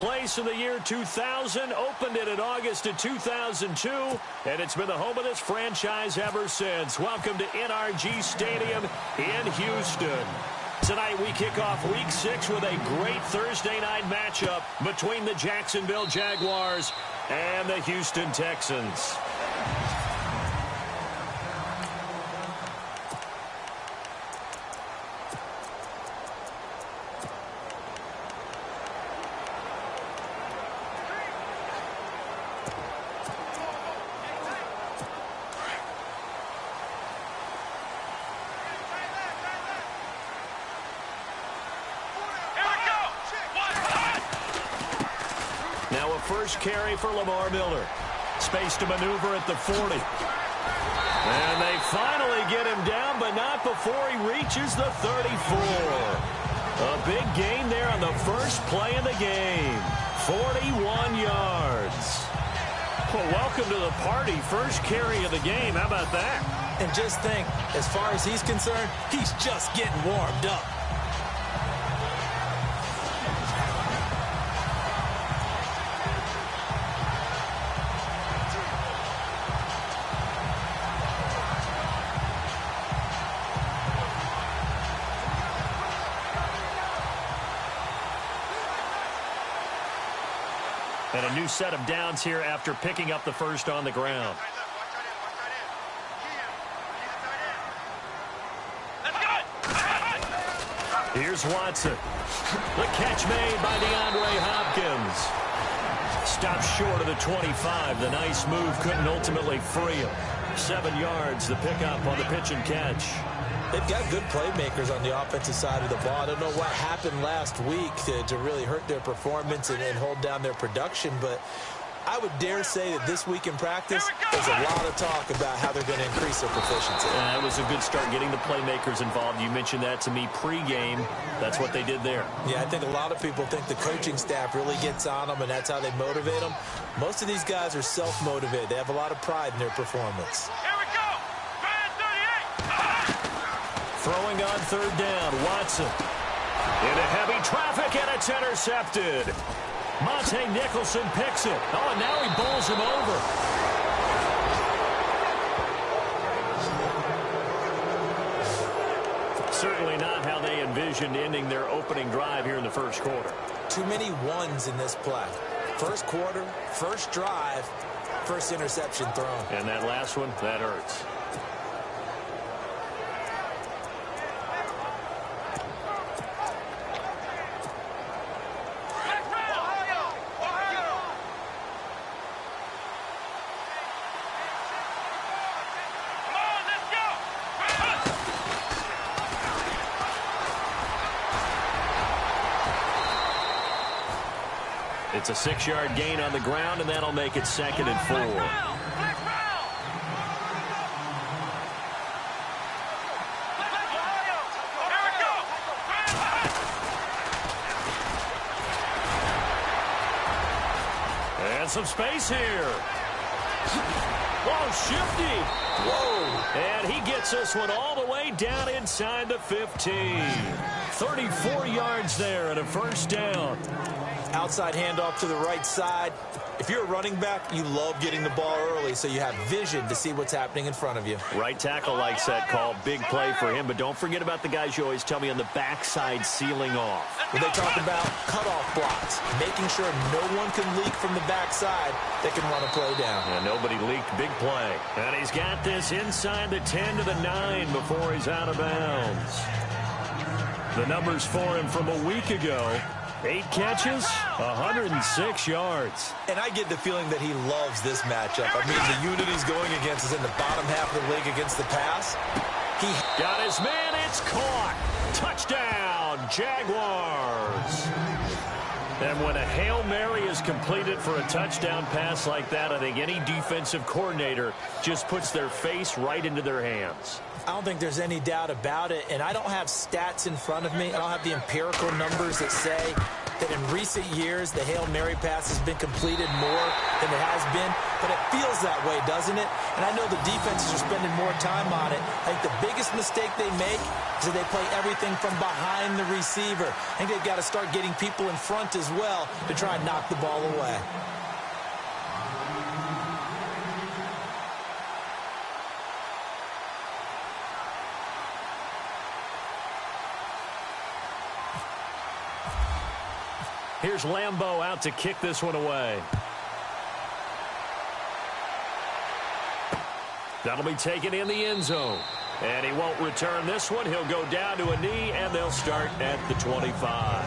Place in the year 2000, opened it in August of 2002, and it's been the home of this franchise ever since. Welcome to NRG Stadium in Houston. Tonight we kick off Week 6 with a great Thursday night matchup between the Jacksonville Jaguars and the Houston Texans. Now a first carry for Lamar Miller. Space to maneuver at the 40. And they finally get him down, but not before he reaches the 34. A big gain there on the first play of the game. 41 yards. Well, welcome to the party. First carry of the game. How about that? And just think, as far as he's concerned, he's just getting warmed up. And a new set of downs here after picking up the first on the ground. Here's Watson. The catch made by DeAndre Hopkins. Stopped short of the 25. The nice move couldn't ultimately free him. 7 yards, the pickup on the pitch and catch. They've got good playmakers on the offensive side of the ball. I don't know what happened last week to really hurt their performance and hold down their production, but I would dare say that this week in practice, there's a lot of talk about how they're going to increase their proficiency. It was a good start getting the playmakers involved. You mentioned that to me pregame. That's what they did there. Yeah, I think a lot of people think the coaching staff really gets on them, and that's how they motivate them. Most of these guys are self-motivated. They have a lot of pride in their performance. Throwing on third down, Watson. Into heavy traffic, and it's intercepted. Monte Nicholson picks it. Oh, and now he bowls him over. Certainly not how they envisioned ending their opening drive here in the first quarter. Too many ones in this play. First quarter, first drive, first interception thrown. And that last one, that hurts. It's a 6-yard gain on the ground, and that'll make it 2nd and 4. And some space here. Whoa, shifty. Whoa. And he gets this one all the way down inside the 15. 34 yards there and a first down. Outside handoff to the right side. If you're a running back, you love getting the ball early so you have vision to see what's happening in front of you. Right tackle likes that call. Big play for him, but don't forget about the guys you always tell me on the backside sealing off. When they talk about cutoff blocks, making sure no one can leak from the backside that can run a play down. Yeah, nobody leaked. Big play. And he's got this inside the 10 to the 9 before he's out of bounds. The numbers for him from a week ago. 8 catches, 106 yards. And I get the feeling that he loves this matchup. I mean, the unit he's going against is in the bottom half of the league against the pass. He got his man. It's caught. Touchdown, Jaguars. And when a Hail Mary is completed for a touchdown pass like that, I think any defensive coordinator just puts their face right into their hands. I don't think there's any doubt about it, and I don't have stats in front of me. I don't have the empirical numbers that say that in recent years the Hail Mary pass has been completed more than it has been, but it feels that way, doesn't it? And I know the defenses are spending more time on it. I think the biggest mistake they make is that they play everything from behind the receiver. I think they've got to start getting people in front as well to try and knock the ball away. Here's Lambeau out to kick this one away. That'll be taken in the end zone. And he won't return this one. He'll go down to a knee, and they'll start at the 25.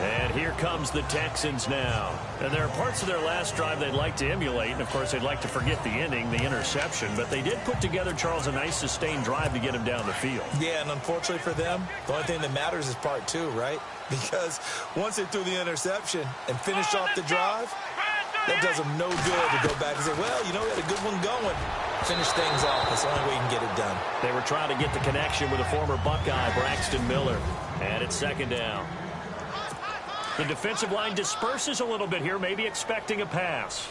And here comes the Texans now. And there are parts of their last drive they'd like to emulate. And, of course, they'd like to forget the ending, the interception. But they did put together, Charles, a nice sustained drive to get him down the field. Yeah, and unfortunately for them, the only thing that matters is part two, right? Because once they threw the interception and finished off the drive, that does them no good to go back and say, well, you know, we had a good one going. Finish things off. That's the only way you can get it done. They were trying to get the connection with a former Buckeye, Braxton Miller. And it's second down. The defensive line disperses a little bit here, maybe expecting a pass.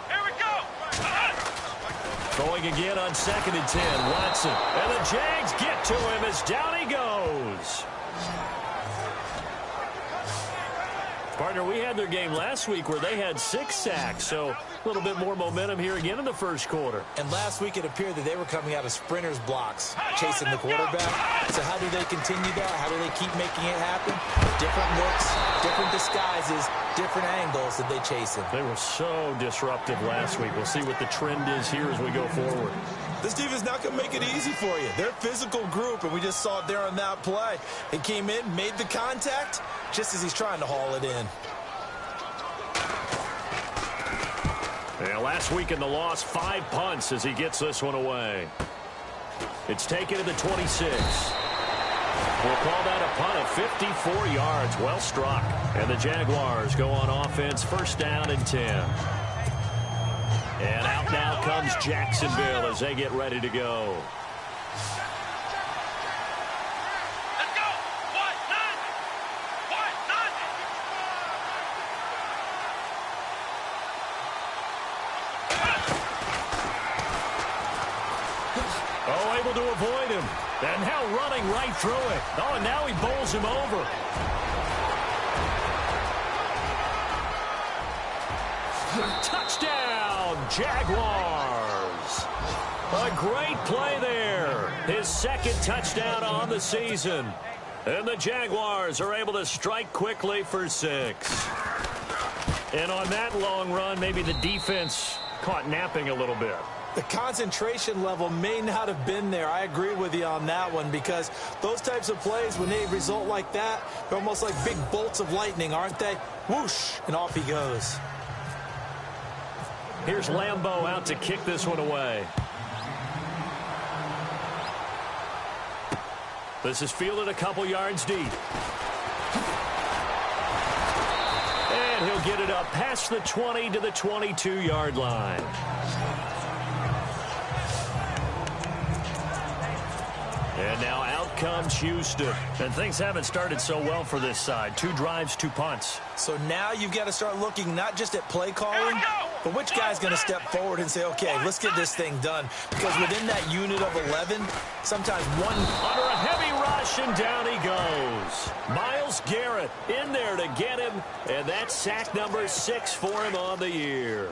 Here we go. Going again on 2nd and 10, Watson. And the Jags get to him as down he goes. Partner, we had their game last week where they had 6 sacks, so a little bit more momentum here again in the first quarter. And last week it appeared that they were coming out of sprinters blocks, chasing the quarterback. So how do they continue that? How do they keep making it happen? Different looks, different disguises, different angles that they chase him. They were so disruptive last week. We'll see what the trend is here as we go forward. This team is not going to make it easy for you. They're a physical group, and we just saw it there on that play. He came in, made the contact, just as he's trying to haul it in. Yeah, last week in the loss, 5 punts as he gets this one away. It's taken to the 26. We'll call that a punt of 54 yards. Well struck. And the Jaguars go on offense, first down and 10. And out now comes Jacksonville as they get ready to go. Let's go. What? None. What? None. Oh, able to avoid him. And now running right through it. Oh, and now he bowls him over. Touchdown, Jaguars. A great play there. His second touchdown on the season. And the Jaguars are able to strike quickly for 6. And on that long run, maybe the defense caught napping a little bit. The concentration level may not have been there. I agree with you on that one, because those types of plays, when they result like that, they're almost like big bolts of lightning, aren't they? Whoosh, and off he goes. Here's Lambeau out to kick this one away. This is fielded a couple yards deep. And he'll get it up past the 20 to the 22-yard line. And now out comes Houston. And things haven't started so well for this side. 2 drives, 2 punts. So now you've got to start looking not just at play calling, but which guy's going to step forward and say, okay, let's get this thing done. Because within that unit of 11, sometimes one... Under a heavy rush, and down he goes. Myles Garrett in there to get him. And that's sack number 6 for him on the year.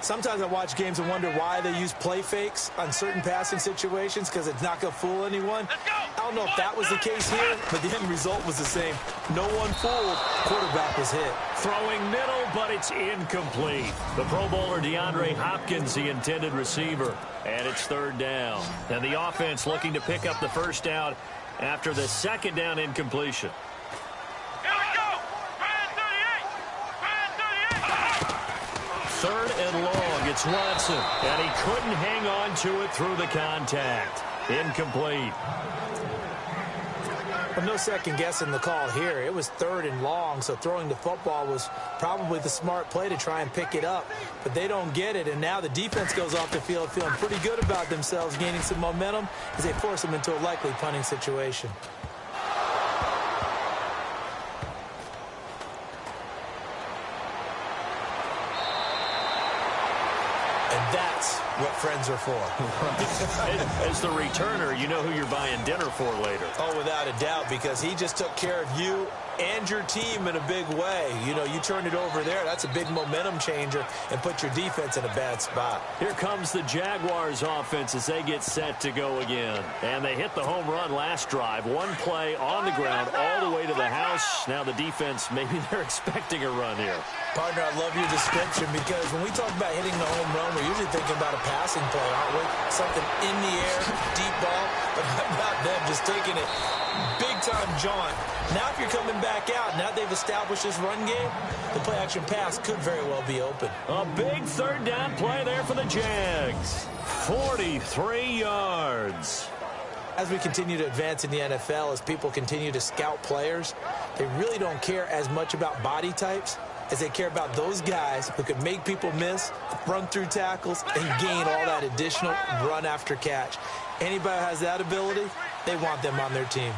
Sometimes I watch games and wonder why they use play fakes on certain passing situations, because it's not going to fool anyone. I don't know if that was the case here, but the end result was the same. No one fooled. Quarterback was hit. Throwing middle, but it's incomplete. The Pro Bowler DeAndre Hopkins, the intended receiver. And it's 3rd down. And the offense looking to pick up the first down after the 2nd down incompletion. Here we go. Brand 38. 3rd and long. It's Watson. And he couldn't hang on to it through the contact. Incomplete. Well, no second guessing the call here. It was 3rd and long, so throwing the football was probably the smart play to try and pick it up. But they don't get it, and now the defense goes off the field feeling pretty good about themselves, gaining some momentum as they force them into a likely punting situation. that's what friends are for. As the returner, you know who you're buying dinner for later. Oh, without a doubt, because he just took care of you and your team in a big way. You know, you turn it over there, that's a big momentum changer and put your defense in a bad spot. Here comes the Jaguars offense as they get set to go again. And they hit the home run last drive. One play on the ground all the way to the house. Now the defense, maybe they're expecting a run here. Partner, I love your description because when we talk about hitting the home run, we're usually thinking about a passing play, aren't we? Something in the air, deep ball, but how about them just taking it big-time jaunt. Now if you're coming back out, now they've established this run game, the play-action pass could very well be open. A big third down play there for the Jags. 43 yards. As we continue to advance in the NFL, as people continue to scout players, they really don't care as much about body types as they care about those guys who can make people miss, run through tackles, and gain all that additional run after catch. Anybody who has that ability, they want them on their team.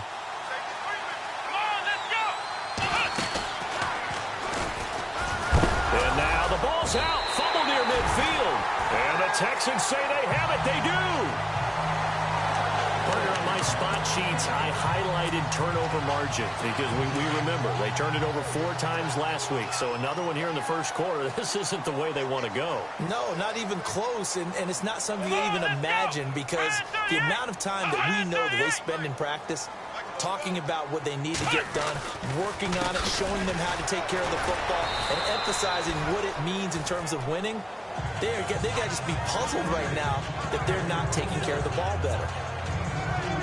And now the ball's out. Fumble near midfield. And the Texans say they have it. They do. Partner, on my spot sheets, I highlighted turnover margin because we remember they turned it over 4 times last week. So another one here in the first quarter. This isn't the way they want to go. No, not even close. And it's not something they even imagine because the amount of time that we know that they spend in practice talking about what they need to get done, working on it, showing them how to take care of the football, and emphasizing what it means in terms of winning, they got to just be puzzled right now that they're not taking care of the ball better.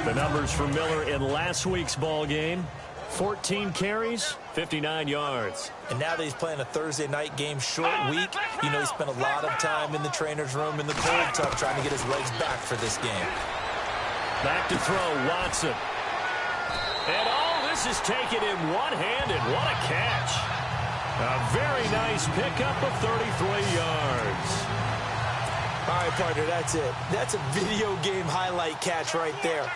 The numbers for Miller in last week's ball game: 14 carries, 59 yards. And now that he's playing a Thursday night game, short week, you know he spent a lot of time in the trainer's room in the cold tub trying to get his legs back for this game. Back to throw, Watson. And all this is taken in one-handed. What a catch. A very nice pickup of 33 yards. All right, partner, that's it. That's a video game highlight catch right there.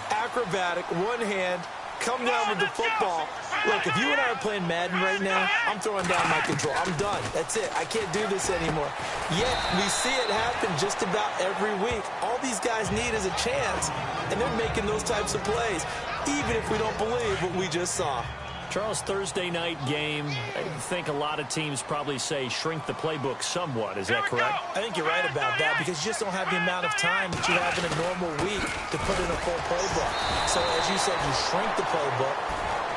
Acrobatic, one hand, come down with the football. Look, if you and I are playing Madden right now, I'm throwing down my control. I'm done. That's it. I can't do this anymore. Yet, we see it happen just about every week. All these guys need is a chance, and they're making those types of plays, even if we don't believe what we just saw. Charles, Thursday night game, I think a lot of teams probably say shrink the playbook somewhat. Is that correct? I think you're right about that because you just don't have the amount of time that you have in a normal week to put in a full playbook. So, as you said, you shrink the playbook,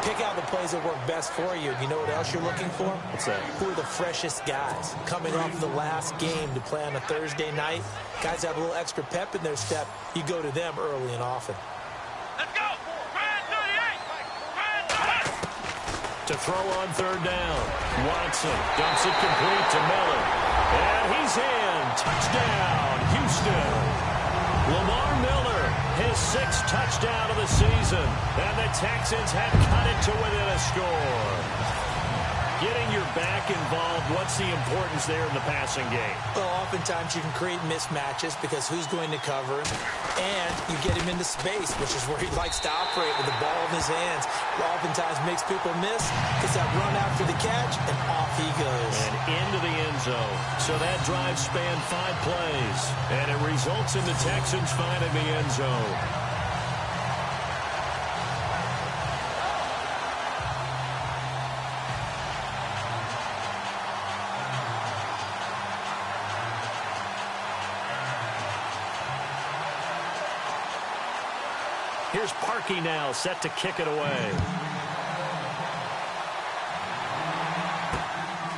pick out the plays that work best for you. You know what else you're looking for? What's that? Who are the freshest guys coming off the last game to play on a Thursday night? Guys have a little extra pep in their step. You go to them early and often. Let's go. To throw on third down. Watson dumps it complete to Miller. And he's in. Touchdown, Houston. Lamar Miller, his 6th touchdown of the season. And the Texans have cut it to within a score. Getting your back involved, what's the importance there in the passing game? Well, oftentimes you can create mismatches because who's going to cover him, and you get him into space, which is where he likes to operate with the ball in his hands. It oftentimes makes people miss, gets that run after the catch, and off he goes. And into the end zone. So that drive spanned 5 plays, and it results in the Texans finding the end zone. Here's Parkey now, set to kick it away.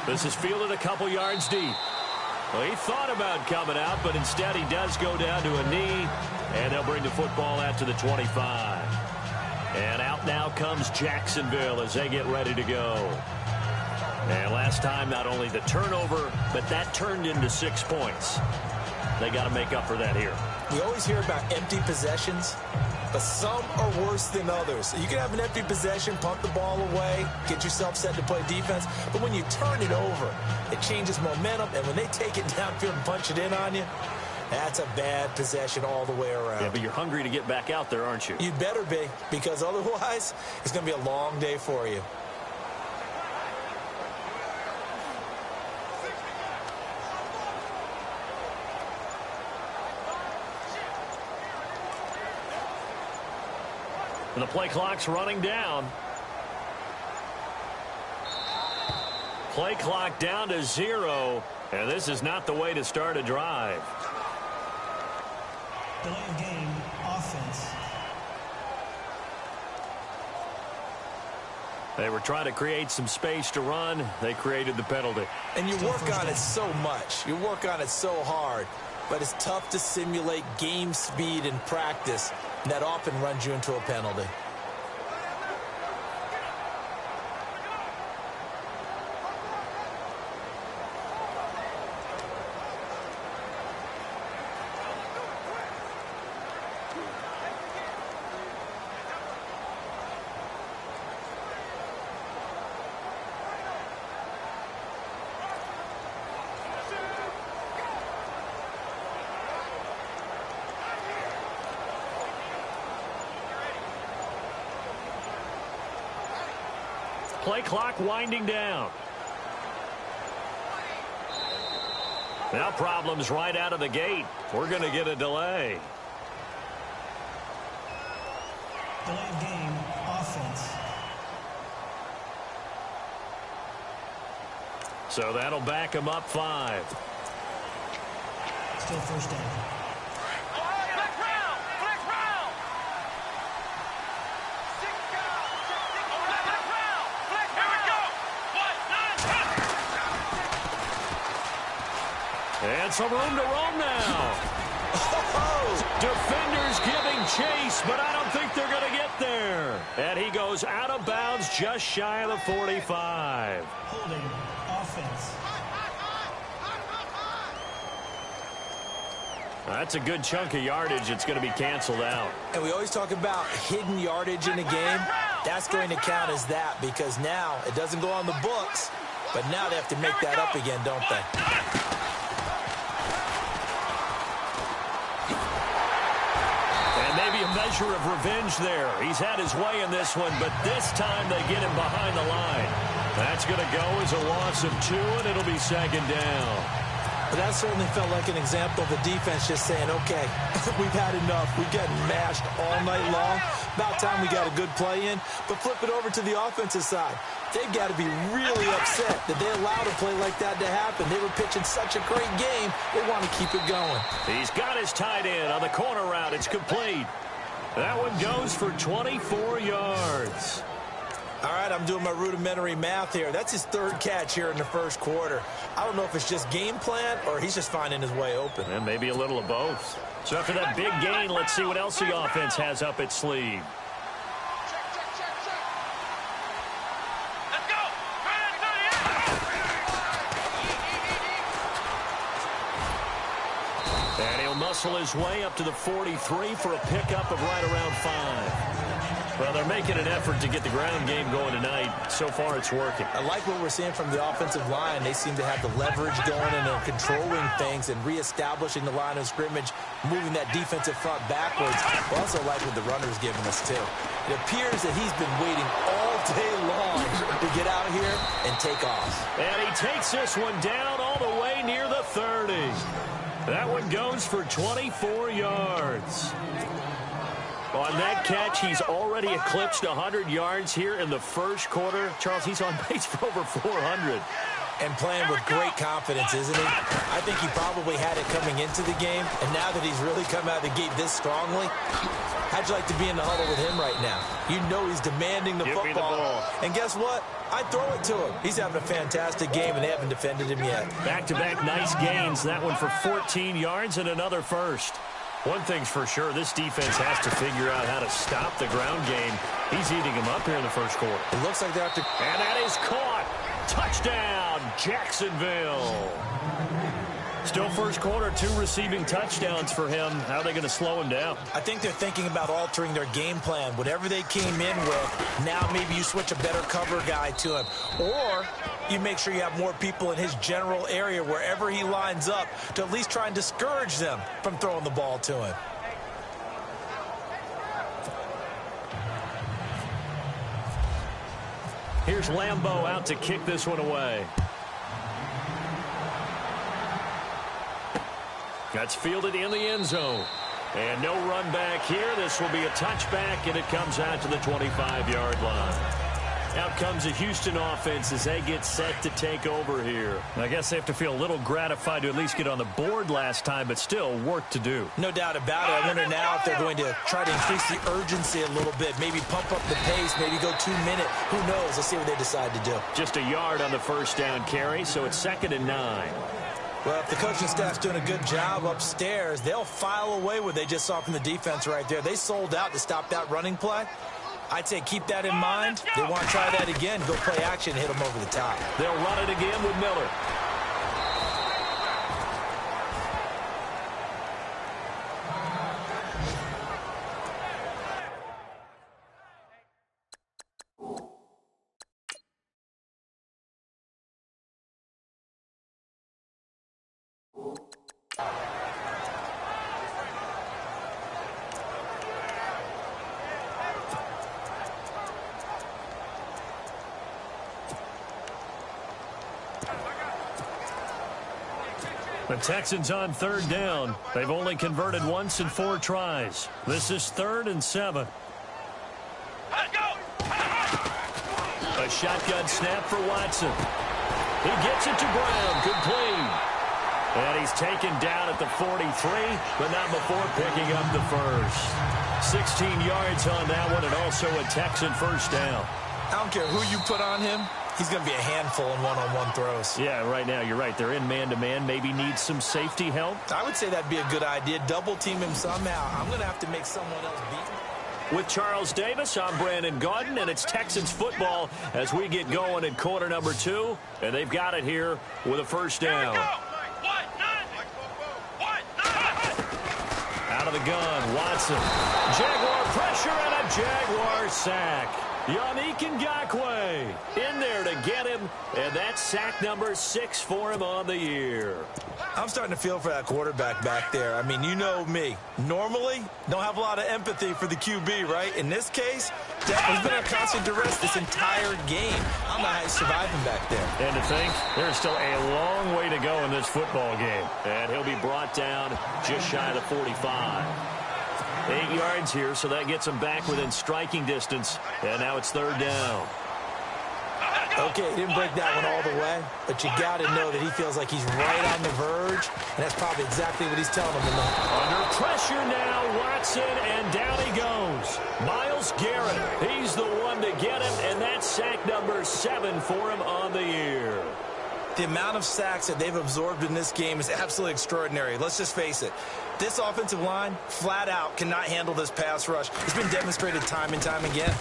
This is fielded a couple yards deep. Well, he thought about coming out, but instead he does go down to a knee, and they'll bring the football out to the 25. And out now comes Jacksonville as they get ready to go. And last time, not only the turnover, but that turned into 6 points. They got to make up for that here. We always hear about empty possessions, but some are worse than others. You can have an empty possession, punt the ball away, get yourself set to play defense, but when you turn it over, it changes momentum, and when they take it downfield and punch it in on you, that's a bad possession all the way around. Yeah, but you're hungry to get back out there, aren't you? You better be, because otherwise, it's going to be a long day for you. And the play clock's running down. Play clock down to 0. And this is not the way to start a drive. Delay of game, offense. They were trying to create some space to run. They created the penalty. And you work on it so much. You work on it so hard. But it's tough to simulate game speed in practice. And that often runs you into a penalty. Play clock winding down. Now problems right out of the gate. We're going to get a delay. Delay of game, offense. So that'll back him up 5. Still first down. And some room to roam now. Defenders giving chase, but I don't think they're going to get there. And he goes out of bounds just shy of the 45. Holding, offense. That's a good chunk of yardage. It's going to be canceled out. And we always talk about hidden yardage in a game. That's going to count as that because now it doesn't go on the books, but now they have to make that up again, don't they? Maybe a measure of revenge there. He's had his way in this one, but this time they get him behind the line. That's going to go as a loss of 2, and it'll be second down. But that certainly felt like an example of the defense just saying, okay, we've had enough. We've gotten mashed all night long. About time we got a good play in. But flip it over to the offensive side. They've got to be really upset that they allowed a play like that to happen. They were pitching such a great game, they want to keep it going. He's got his tight end on the corner route. It's complete. That one goes for 24 yards. All right, I'm doing my rudimentary math here. That's his 3rd catch here in the first quarter. I don't know if it's just game plan or he's just finding his way open. And maybe a little of both. So after that big gain, let's see what else the offense has up its sleeve. Let's go. And he'll muscle his way up to the 43 for a pickup of right around 5. Well, they're making an effort to get the ground game going tonight. So far, it's working. I like what we're seeing from the offensive line. They seem to have the leverage going and they're controlling things and reestablishing the line of scrimmage, moving that defensive front backwards. I also like what the runner's giving us, too. It appears that he's been waiting all day long to get out here and take off. And he takes this one down all the way near the 30. That one goes for 24 yards. On that catch, he's already eclipsed 100 yards here in the first quarter. Charles, he's on pace for over 400. And playing with great confidence, isn't he? I think he probably had it coming into the game, and now that he's really come out of the gate this strongly, how'd you like to be in the huddle with him right now? You know he's demanding the Give me the football. ball. And guess what? I'd throw it to him. He's having a fantastic game, and they haven't defended him yet. Back-to-back nice gains. That one for 14 yards and another first. One thing's for sure, this defense has to figure out how to stop the ground game. He's eating them up here in the first quarter. It looks like they have to... And that is caught. Touchdown, Jacksonville. Still first quarter, 2 receiving touchdowns for him. How are they going to slow him down? I think they're thinking about altering their game plan. Whatever they came in with, now maybe you switch a better cover guy to him. Or you make sure you have more people in his general area wherever he lines up to at least try and discourage them from throwing the ball to him. Here's Lambeau out to kick this one away. That's fielded in the end zone. And no run back here. This will be a touchback, and it comes out to the 25-yard line. Out comes the Houston offense as they get set to take over here. I guess they have to feel a little gratified to at least get on the board last time, but still work to do. No doubt about it. I wonder now if they're going to try to increase the urgency a little bit, maybe pump up the pace, maybe go 2 minutes. Who knows? Let's see what they decide to do. Just a yard on the first down carry, so it's 2nd and 9. Well, if the coaching staff's doing a good job upstairs, they'll file away what they just saw from the defense right there. They sold out to stop that running play. I'd say keep that in mind. They want to try that again, go play action, hit them over the top. They'll run it again with Miller. The Texans on 3rd down. They've only converted once in 4 tries. This is 3rd and 7. Let's go! A shotgun snap for Watson. He gets it to Brown. Complete. And he's taken down at the 43, but not before picking up the first. 16 yards on that one, and also a Texan first down. I don't care who you put on him. He's going to be a handful in one-on-one throws. Yeah, right now, you're right. They're in man-to-man. Maybe need some safety help. I would say that'd be a good idea. Double team him somehow. I'm going to have to make someone else beat him. With Charles Davis, I'm Brandon Gaudin, and it's Texans football as we get going in quarter number 2. And they've got it here with a first down. Out of the gun, Watson. Jaguar pressure and a Jaguar sack. Yannick Ngakoue in there to get him, and that's sack number 6 for him on the year. I'm starting to feel for that quarterback back there. I mean, you know me. Normally, don't have a lot of empathy for the QB, right? In this case, he's been under constant duress this entire game. I don't know how he's surviving back there. And to think, there's still a long way to go in this football game. And he'll be brought down just shy of the 45. 8 yards here, so that gets him back within striking distance. And now it's 3rd down. Okay, he didn't break that one all the way, but you got to know that he feels like he's right on the verge, and that's probably exactly what he's telling him. Under pressure now, Watson, and down he goes. Myles Garrett, he's the one to get him, and that's sack number 7 for him on the year. The amount of sacks that they've absorbed in this game is absolutely extraordinary. Let's just face it. This offensive line, flat out, cannot handle this pass rush. It's been demonstrated time and time again.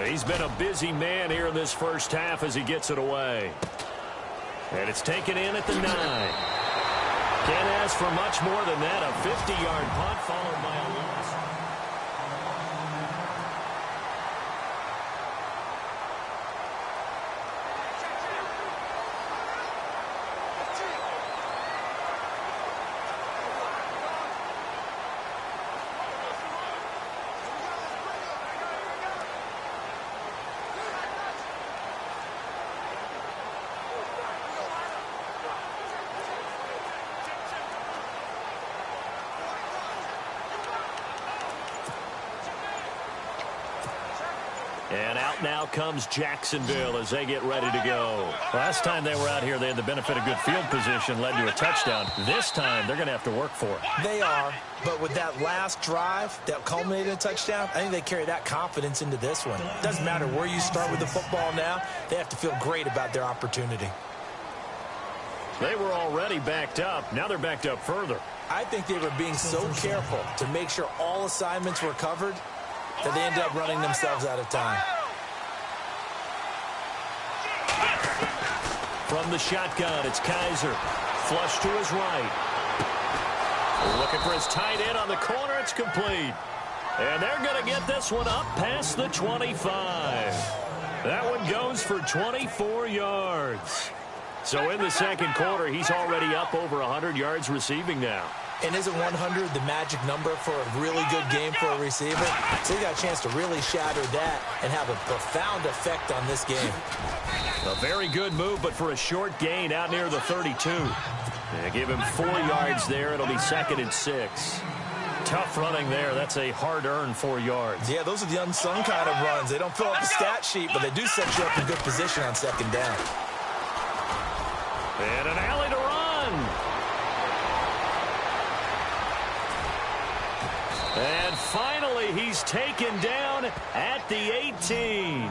He's been a busy man here in this first half as he gets it away. And it's taken in at the 9. Can't ask for much more than that. A 50-yard punt followed by a loss. And out now comes Jacksonville as they get ready to go. Last time they were out here, they had the benefit of good field position, led to a touchdown. This time, they're going to have to work for it. They are, but with that last drive that culminated in a touchdown, I think they carry that confidence into this one. It doesn't matter where you start with the football now. They have to feel great about their opportunity. They were already backed up. Now they're backed up further. I think they were being so careful to make sure all assignments were covered that they ended up running themselves out of time. From the shotgun, it's Kaiser. Flush to his right. Looking for his tight end on the corner. It's complete. And they're going to get this one up past the 25. That one goes for 24 yards. So in the second quarter, he's already up over 100 yards receiving now. And isn't 100 the magic number for a really good game for a receiver? So he got a chance to really shatter that and have a profound effect on this game. A very good move, but for a short gain out near the 32. They give him 4 yards there. It'll be 2nd and 6. Tough running there. That's a hard-earned 4 yards. Yeah, those are the unsung kind of runs. They don't fill up the stat sheet, but they do set you up in good position on second down. And an alley to run. And finally, he's taken down at the 18.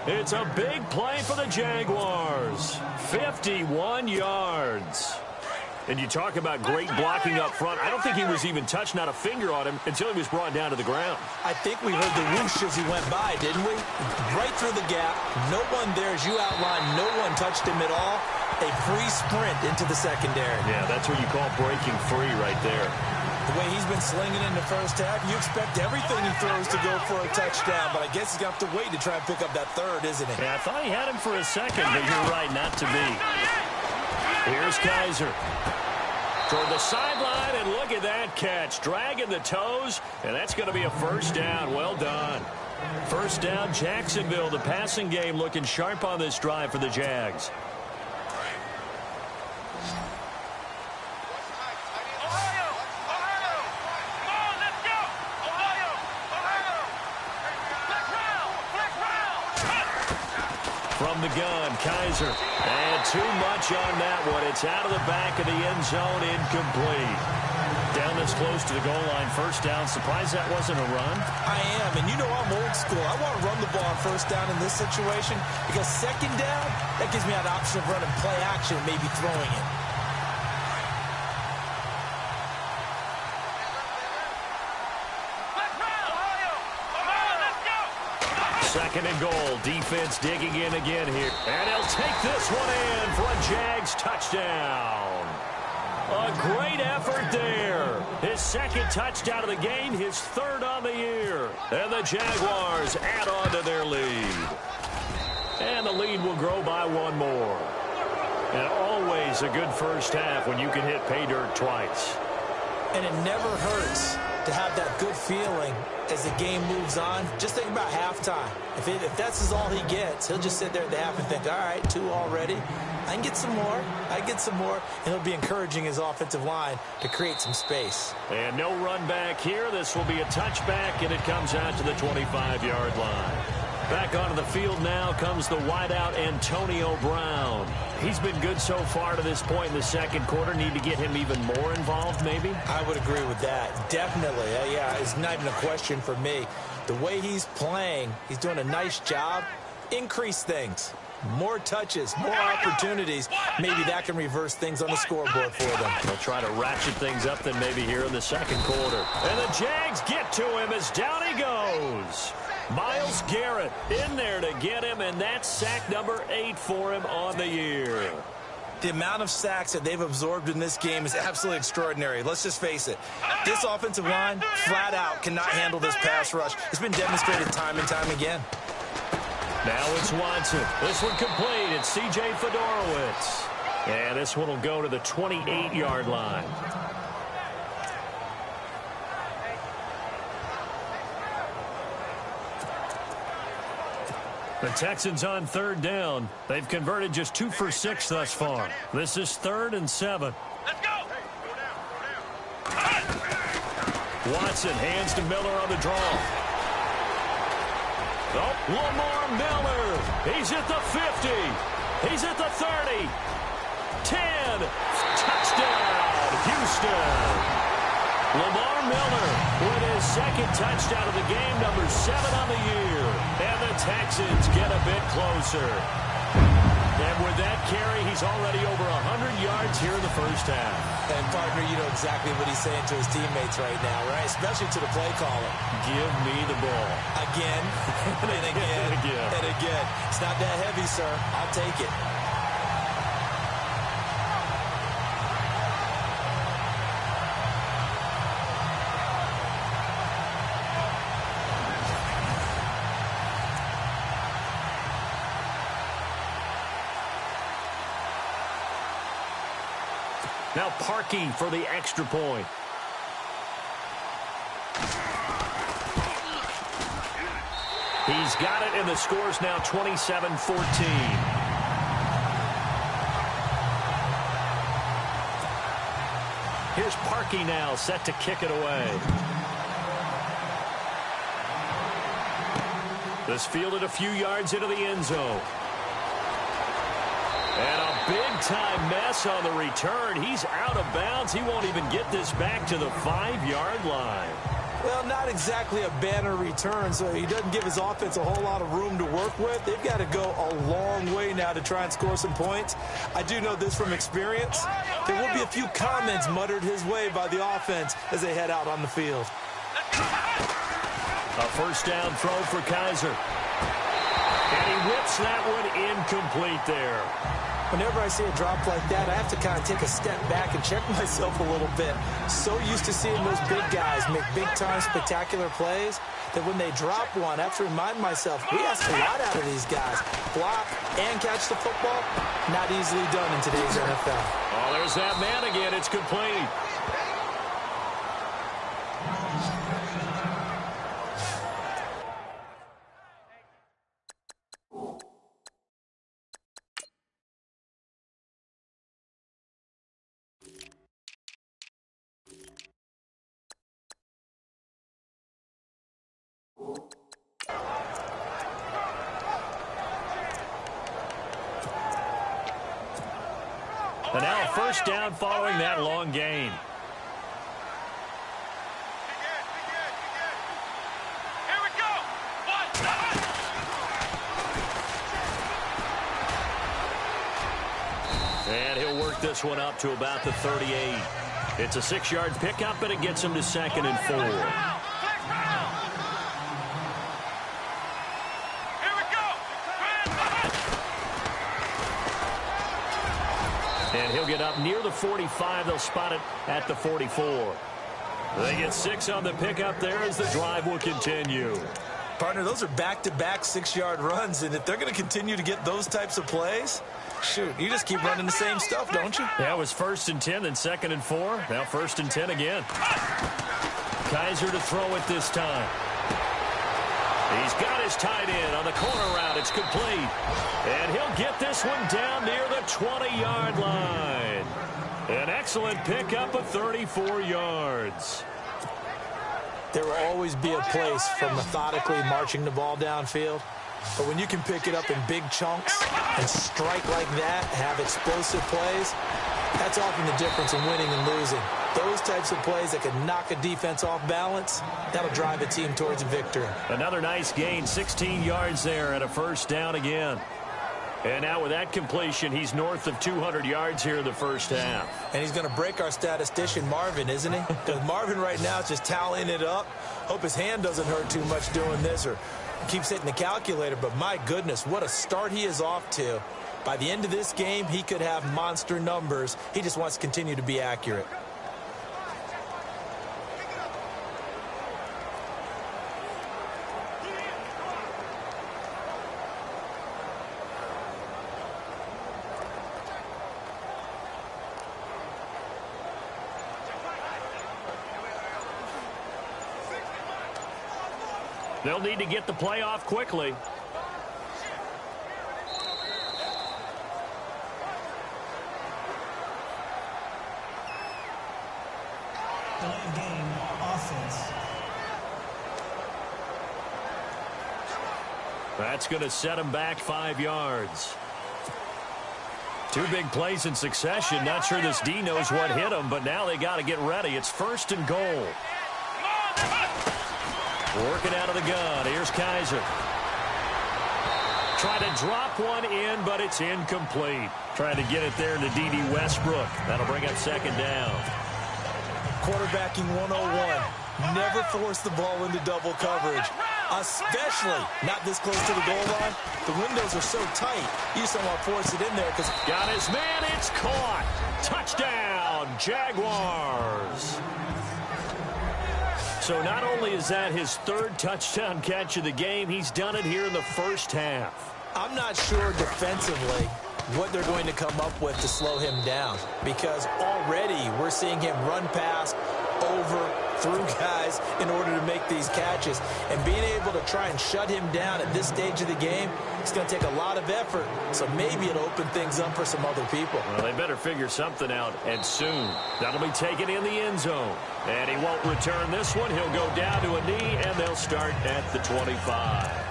It's a big play for the Jaguars. 51 yards. And you talk about great blocking up front. I don't think he was even touched, not a finger on him, until he was brought down to the ground. I think we heard the whoosh as he went by, didn't we? Right through the gap. No one there, as you outlined, no one touched him at all. A free sprint into the secondary. Yeah, that's what you call breaking free right there. The way he's been slinging in the first half, you expect everything he throws to go for a touchdown, but I guess he's going to have to wait to try and pick up that third, isn't he? Yeah, I thought he had him for a second, but you're right, not to be. Here's Kaiser. Toward the sideline, and look at that catch. Dragging the toes, and that's going to be a first down. Well done. First down, Jacksonville. The passing game looking sharp on this drive for the Jags. From the gun, Kaiser. And too much on that one. It's out of the back of the end zone, incomplete. Down this close to the goal line, first down. Surprised that wasn't a run? I am, and you know I'm old school. I want to run the ball on first down in this situation because second down, that gives me an option of running play action and maybe throwing it. Second and goal. Defense digging in again here. And he'll take this one in for a Jags touchdown. A great effort there. His second touchdown of the game, his third on the year. And the Jaguars add on to their lead. And the lead will grow by one more. And always a good first half when you can hit pay dirt twice. And it never hurts to have that good feeling as the game moves on. Just think about halftime. If that's all he gets, he'll just sit there at the half and think, all right, 2 already. I can get some more. I can get some more. And he'll be encouraging his offensive line to create some space. And no run back here. This will be a touchback, and it comes out to the 25-yard line. Back onto the field now comes the wideout Antonio Brown. He's been good so far to this point in the second quarter. Need to get him even more involved, maybe? I would agree with that. Definitely. Yeah, it's not even a question for me. The way he's playing, he's doing a nice job. Increase things. More touches, more opportunities. Maybe that can reverse things on the scoreboard for them. They'll try to ratchet things up then maybe here in the second quarter. And the Jags get to him as down he goes. Myles Garrett in there to get him, and that's sack number 8 for him on the year. The amount of sacks that they've absorbed in this game is absolutely extraordinary. Let's just face it. This offensive line, flat out, cannot handle this pass rush. It's been demonstrated time and time again. Now it's Watson. This one complete. It's C.J. Fedorowicz. And this one will go to the 28-yard line. The Texans on third down. They've converted just 2 for 6 thus far. This is 3rd and 7. Let's go. Watson hands to Miller on the draw. Oh, Lamar Miller. He's at the 50. He's at the 30. 10. Touchdown, Houston. Lamar Miller with his second touchdown of the game, number 7 on the year. And the Texans get a bit closer. And with that carry, he's already over 100 yards here in the first half. And, partner, you know exactly what he's saying to his teammates right now, right? Especially to the play caller. Give me the ball. Again, and again, and again. It's not that heavy, sir. I'll take it. Now Parkey for the extra point. He's got it, and the score's now 27-14. Here's Parkey now, set to kick it away. This fielded a few yards into the end zone. And a big-time mess on the return. He's out of bounds. He won't even get this back to the 5-yard line. Well, not exactly a banner return, so he doesn't give his offense a whole lot of room to work with. They've got to go a long way now to try and score some points. I do know this from experience. There will be a few comments muttered his way by the offense as they head out on the field. A first down throw for Kaiser. And he whips that one incomplete there. Whenever I see a drop like that, I have to kind of take a step back and check myself a little bit. So used to seeing those big guys make big-time spectacular plays that when they drop one, I have to remind myself, we ask a lot out of these guys. Block and catch the football, not easily done in today's NFL. Oh, there's that man again. It's complete. And now a first down following that long gain. Here we go. And he'll work this one up to about the 38. It's a 6-yard pickup, and it gets him to 2nd and 4. And he'll get up near the 45. They'll spot it at the 44. They get 6 on the pickup there as the drive will continue. Partner, those are back-to-back 6-yard runs, and if they're going to continue to get those types of plays, shoot, you just keep running the same stuff, don't you? Yeah, it was 1st and 10, then 2nd and 4. Now 1st and 10 again. Kaiser to throw it this time. He's got his tight end on the corner route. It's complete. And he'll get this one down near the 20-yard line. An excellent pickup of 34 yards. There will always be a place for methodically marching the ball downfield. But when you can pick it up in big chunks and strike like that, have explosive plays, that's often the difference in winning and losing. Those types of plays that can knock a defense off balance, that'll drive a team towards a victory. Another nice gain, 16 yards there and a first down again. And now with that completion, he's north of 200 yards here in the first half. And he's going to break our statistician, Marvin, isn't he? Because Marvin right now is just tallying it up. Hope his hand doesn't hurt too much doing this or keeps hitting the calculator. But my goodness, what a start he is off to. By the end of this game, he could have monster numbers. He just wants to continue to be accurate. They'll need to get the play off quickly. Delay of game, offense. That's going to set him back 5 yards. 2 big plays in succession. Not sure this D knows what hit him, but now they got to get ready. It's 1st and goal. Working out of the gun. Here's Kaiser. Trying to drop one in, but it's incomplete. Trying to get it there to D.D. Westbrook. That'll bring up 2nd down. Quarterbacking 101. Never force the ball into double coverage, especially not this close to the goal line. The windows are so tight, you just don't want to force it in there. Got his man. It's caught. Touchdown, Jaguars. So not only is that his 3rd touchdown catch of the game, he's done it here in the first half. I'm not sure defensively what they're going to come up with to slow him down, because already we're seeing him run past over through guys in order to make these catches. And being able to try and shut him down at this stage of the game, it's going to take a lot of effort. So maybe it'll open things up for some other people. Well, they better figure something out, and soon. That'll be taken in the end zone. And he won't return this one. He'll go down to a knee, and they'll start at the 25.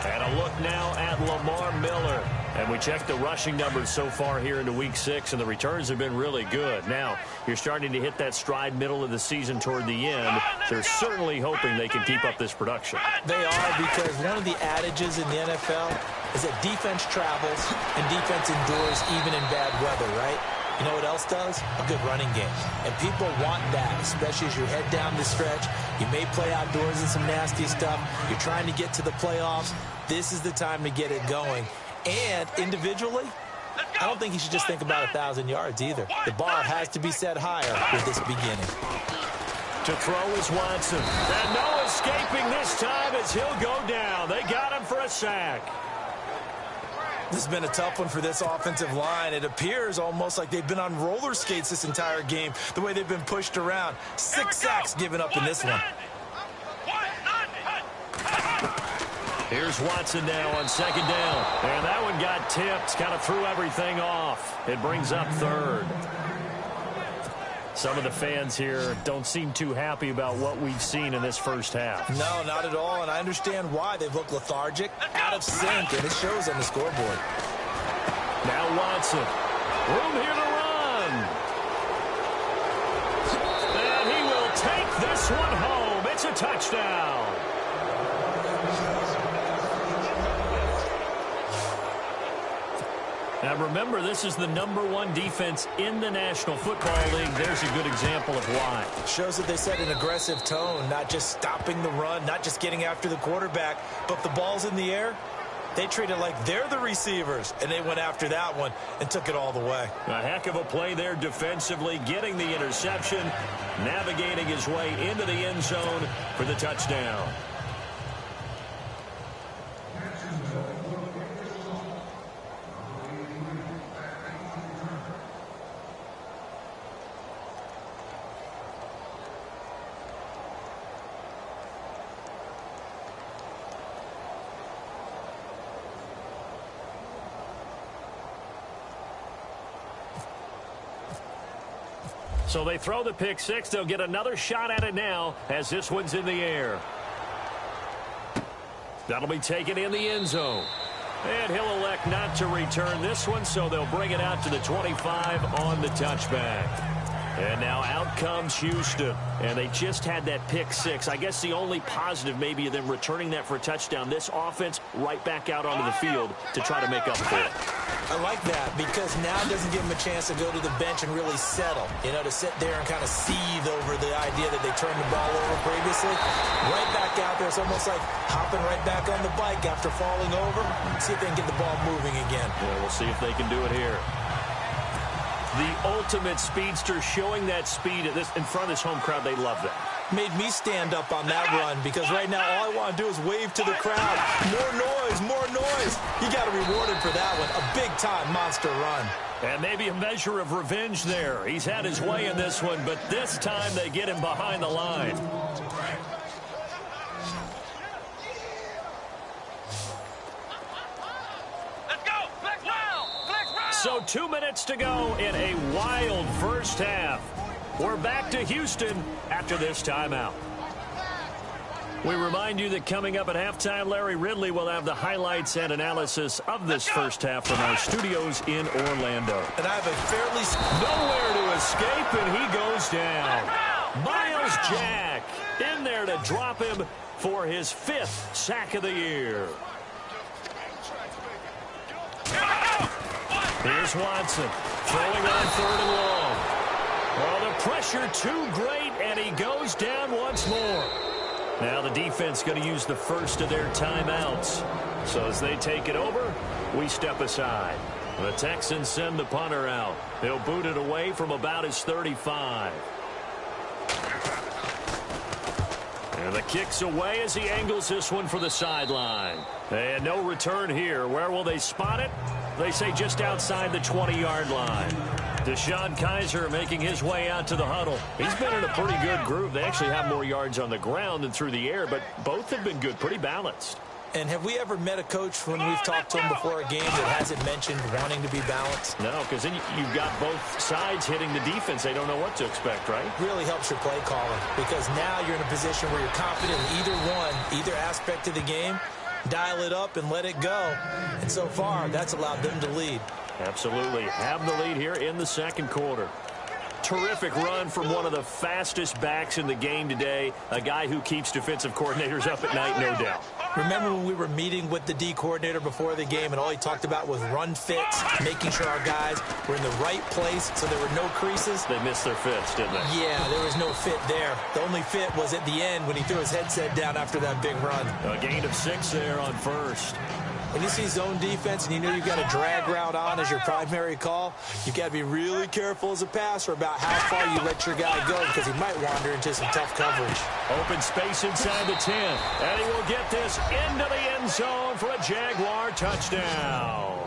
And a look now at Lamar Miller. And we checked the rushing numbers so far here into Week 6, and the returns have been really good. Now, you're starting to hit that stride middle of the season toward the end. They're certainly hoping they can keep up this production. They are, because one of the adages in the NFL is that defense travels and defense endures even in bad weather, right? You know what else does? A good running game. And people want that, especially as you head down the stretch. You may play outdoors in some nasty stuff. You're trying to get to the playoffs. This is the time to get it going. And individually, I don't think you should just think about 1,000 yards either. The bar has to be set higher with this beginning. To throw is Watson. And no escaping this time as he'll go down. They got him for a sack. This has been a tough one for this offensive line. It appears almost like they've been on roller skates this entire game, the way they've been pushed around. 6 sacks given up in this one. Here's Watson now on second down. And that one got tipped, kind of threw everything off. It brings up third. Some of the fans here don't seem too happy about what we've seen in this first half. No, not at all, and I understand why. They've looked lethargic, out of sync, and it shows on the scoreboard. Now Watson. Room here to run. And he will take this one home. It's a touchdown. Now remember, this is the #1 defense in the National Football League. There's a good example of why. Shows that they set an aggressive tone, not just stopping the run, not just getting after the quarterback, but if the ball's in the air, they treat it like they're the receivers, and they went after that one and took it all the way. A heck of a play there defensively, getting the interception, navigating his way into the end zone for the touchdown. So they throw the pick six. They'll get another shot at it now as this one's in the air. That'll be taken in the end zone. And he'll elect not to return this one, so they'll bring it out to the 25 on the touchback. And now out comes Houston. And they just had that pick six. I guess the only positive maybe of them returning that for a touchdown. This offense right back out onto the field to try to make up for it. I like that because now it doesn't give them a chance to go to the bench and really settle. You know, to sit there and kind of seethe over the idea that they turned the ball over previously. Right back out there. It's almost like hopping right back on the bike after falling over. See if they can get the ball moving again. Yeah, we'll see if they can do it here. The ultimate speedster, showing that speed at this in front of this home crowd. They love that. Made me stand up on that run because right now all I want to do is wave to the crowd. More noise, more noise. You got to be rewarded for that one. A big-time monster run. And maybe a measure of revenge there. He's had his way in this one, but this time they get him behind the line. So 2 minutes to go in a wild first half. We're back to Houston after this timeout. We remind you that coming up at halftime, Larry Ridley will have the highlights and analysis of this first half from our studios in Orlando. And I have a fairly... Nowhere to escape, and he goes down. Miles Jack in there to drop him for his 5th sack of the year. Here's Watson throwing on 3rd and long. Well, the pressure too great, and he goes down once more. Now the defense going to use the first of their timeouts. So as they take it over, we step aside. The Texans send the punter out. He'll boot it away from about his 35. And the kick's away as he angles this one for the sideline. And no return here. Where will they spot it? They say just outside the 20-yard line. Deshaun Kaiser making his way out to the huddle. He's been in a pretty good group. They actually have more yards on the ground than through the air, but both have been good, pretty balanced. And have we ever met a coach when we've talked to him before a game that hasn't mentioned wanting to be balanced? No, because then you've got both sides hitting the defense. They don't know what to expect, right? Really helps your play calling, because now you're in a position where you're confident in either aspect of the game. Dial it up and let it go. And so far, that's allowed them to lead. Absolutely. Have the lead here in the second quarter. Terrific run from one of the fastest backs in the game today, a guy who keeps defensive coordinators up at night, no doubt. Remember when we were meeting with the D coordinator before the game and all he talked about was run fits, making sure our guys were in the right place so there were no creases? They missed their fits, didn't they? Yeah, there was no fit there. The only fit was at the end when he threw his headset down after that big run. A gain of 6 there on first. When you see zone defense and you know you've got a drag route on as your primary call, you've got to be really careful as a passer about how far you let your guy go because he might wander into some tough coverage. Open space inside the 10. And he will get this into the end zone for a Jaguar touchdown.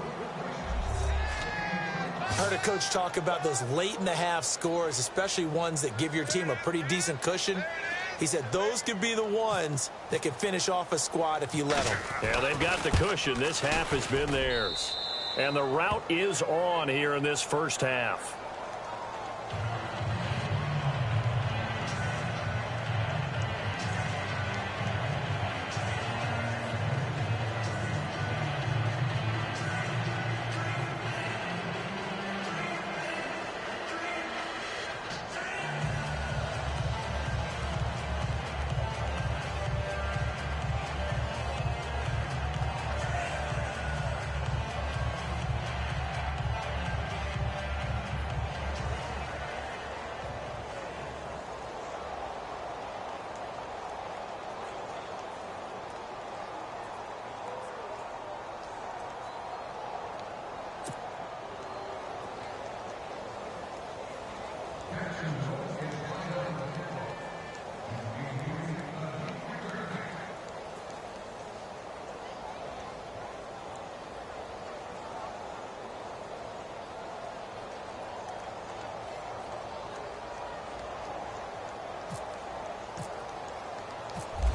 I heard a coach talk about those late-in-the-half scores, especially ones that give your team a pretty decent cushion. He said those could be the ones that can finish off a squad if you let them. Yeah, they've got the cushion. This half has been theirs. And the route is on here in this first half.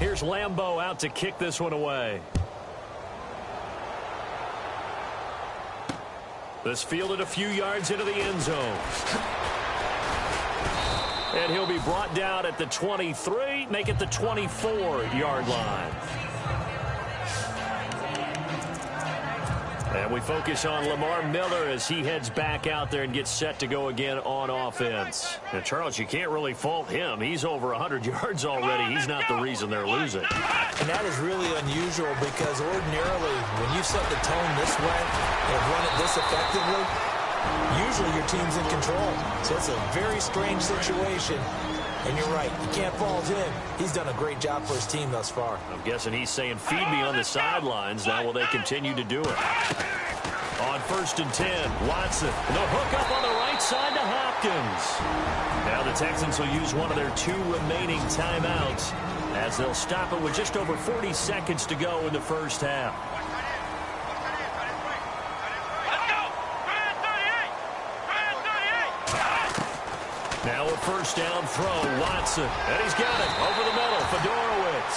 Here's Lambeau out to kick this one away. This fielded a few yards into the end zone. And he'll be brought down at the 23, make it the 24-yard line. And we focus on Lamar Miller as he heads back out there and gets set to go again on offense. Now, Charles, you can't really fault him. He's over 100 yards already. He's not the reason they're losing. And that is really unusual because ordinarily when you set the tone this way and run it this effectively, usually your team's in control. So it's a very strange situation. And you're right, you can't fault him. He's done a great job for his team thus far. I'm guessing he's saying, feed me on the sidelines. Now will they continue to do it? On 1st and 10, Watson. The hook up on the right side to Hopkins. Now the Texans will use one of their 2 remaining timeouts as they'll stop it with just over 40 seconds to go in the first half. Now a first down throw, Watson. And he's got it over the middle, Fedorowicz.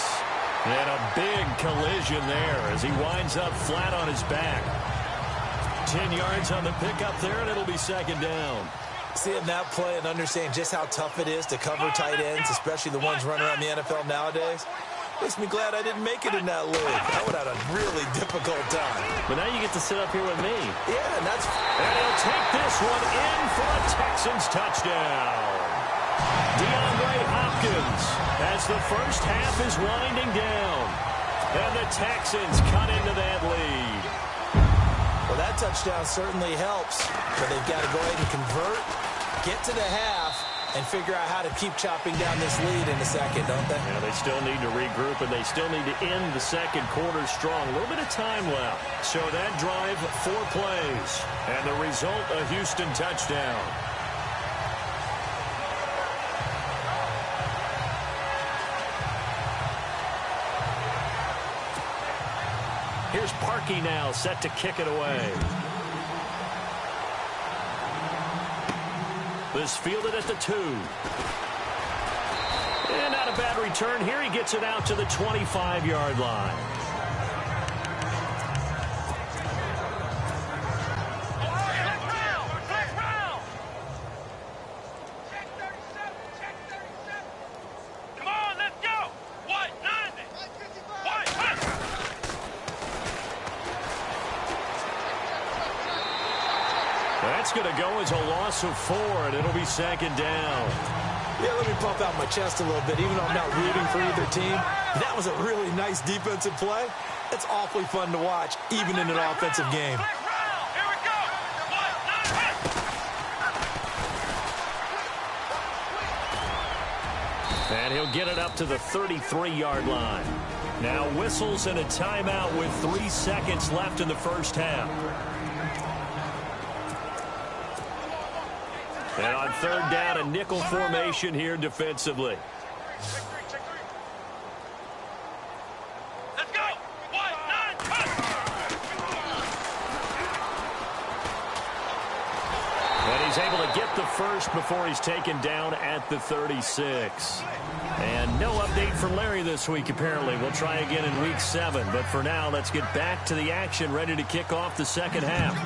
And a big collision there as he winds up flat on his back. 10 yards on the pickup there, and it'll be second down. Seeing that play and understanding just how tough it is to cover tight ends, especially the ones running around the NFL nowadays, makes me glad I didn't make it in that league. I would have had a really difficult time. But now you get to sit up here with me. Yeah, and that's... And he'll take this one in for a Texans touchdown. DeAndre Hopkins as the first half is winding down. And the Texans cut into that lead. Well, that touchdown certainly helps. But they've got to go ahead and convert, get to the half, and figure out how to keep chopping down this lead in the second, don't they? Yeah, they still need to regroup, and they still need to end the second quarter strong. A little bit of time left. So that drive, 4 plays. And the result, a Houston touchdown. Here's Parkey now, set to kick it away. is fielded at the 2. And not a bad return here. He gets it out to the 25-yard line. That's going to go as a loss of 4, and it'll be 2nd down. Yeah, let me pump out my chest a little bit. Even though I'm not rooting for either team, that was a really nice defensive play. It's awfully fun to watch, even in an offensive game. And he'll get it up to the 33-yard line. Now whistles and a timeout with 3 seconds left in the first half. And on 3rd down, a nickel formation here defensively. Let's go! 1-9! And he's able to get the first before he's taken down at the 36. And no update from Larry this week, apparently. We'll try again in Week 7. But for now, let's get back to the action, ready to kick off the second half.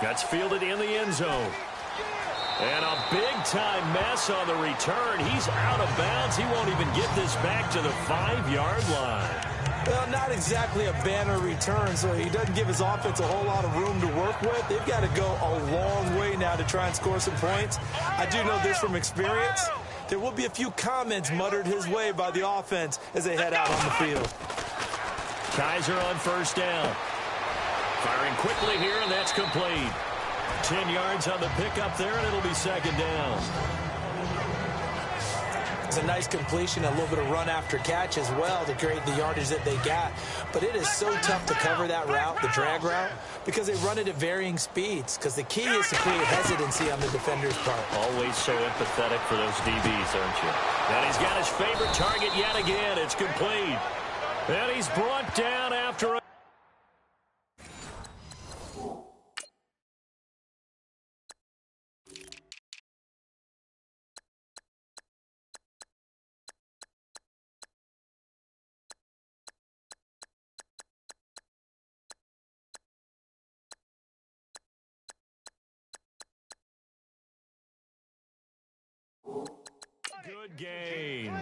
That's fielded in the end zone. And a big-time mess on the return. He's out of bounds. He won't even get this back to the 5-yard line. Well, not exactly a banner return, so he doesn't give his offense a whole lot of room to work with. They've got to go a long way now to try and score some points. I do know this from experience. There will be a few comments muttered his way by the offense as they head out on the field. Kaiser on 1st down. Firing quickly here, and that's complete. 10 yards on the pickup there, and it'll be 2nd down. It's a nice completion, a little bit of run after catch as well to create the yardage that they got. But it is so tough to cover that route, the drag route, because they run it at varying speeds. Because the key is to create hesitancy on the defender's part. Always so empathetic for those DBs, aren't you? And he's got his favorite target yet again. It's complete. And he's brought down after a... Good gain.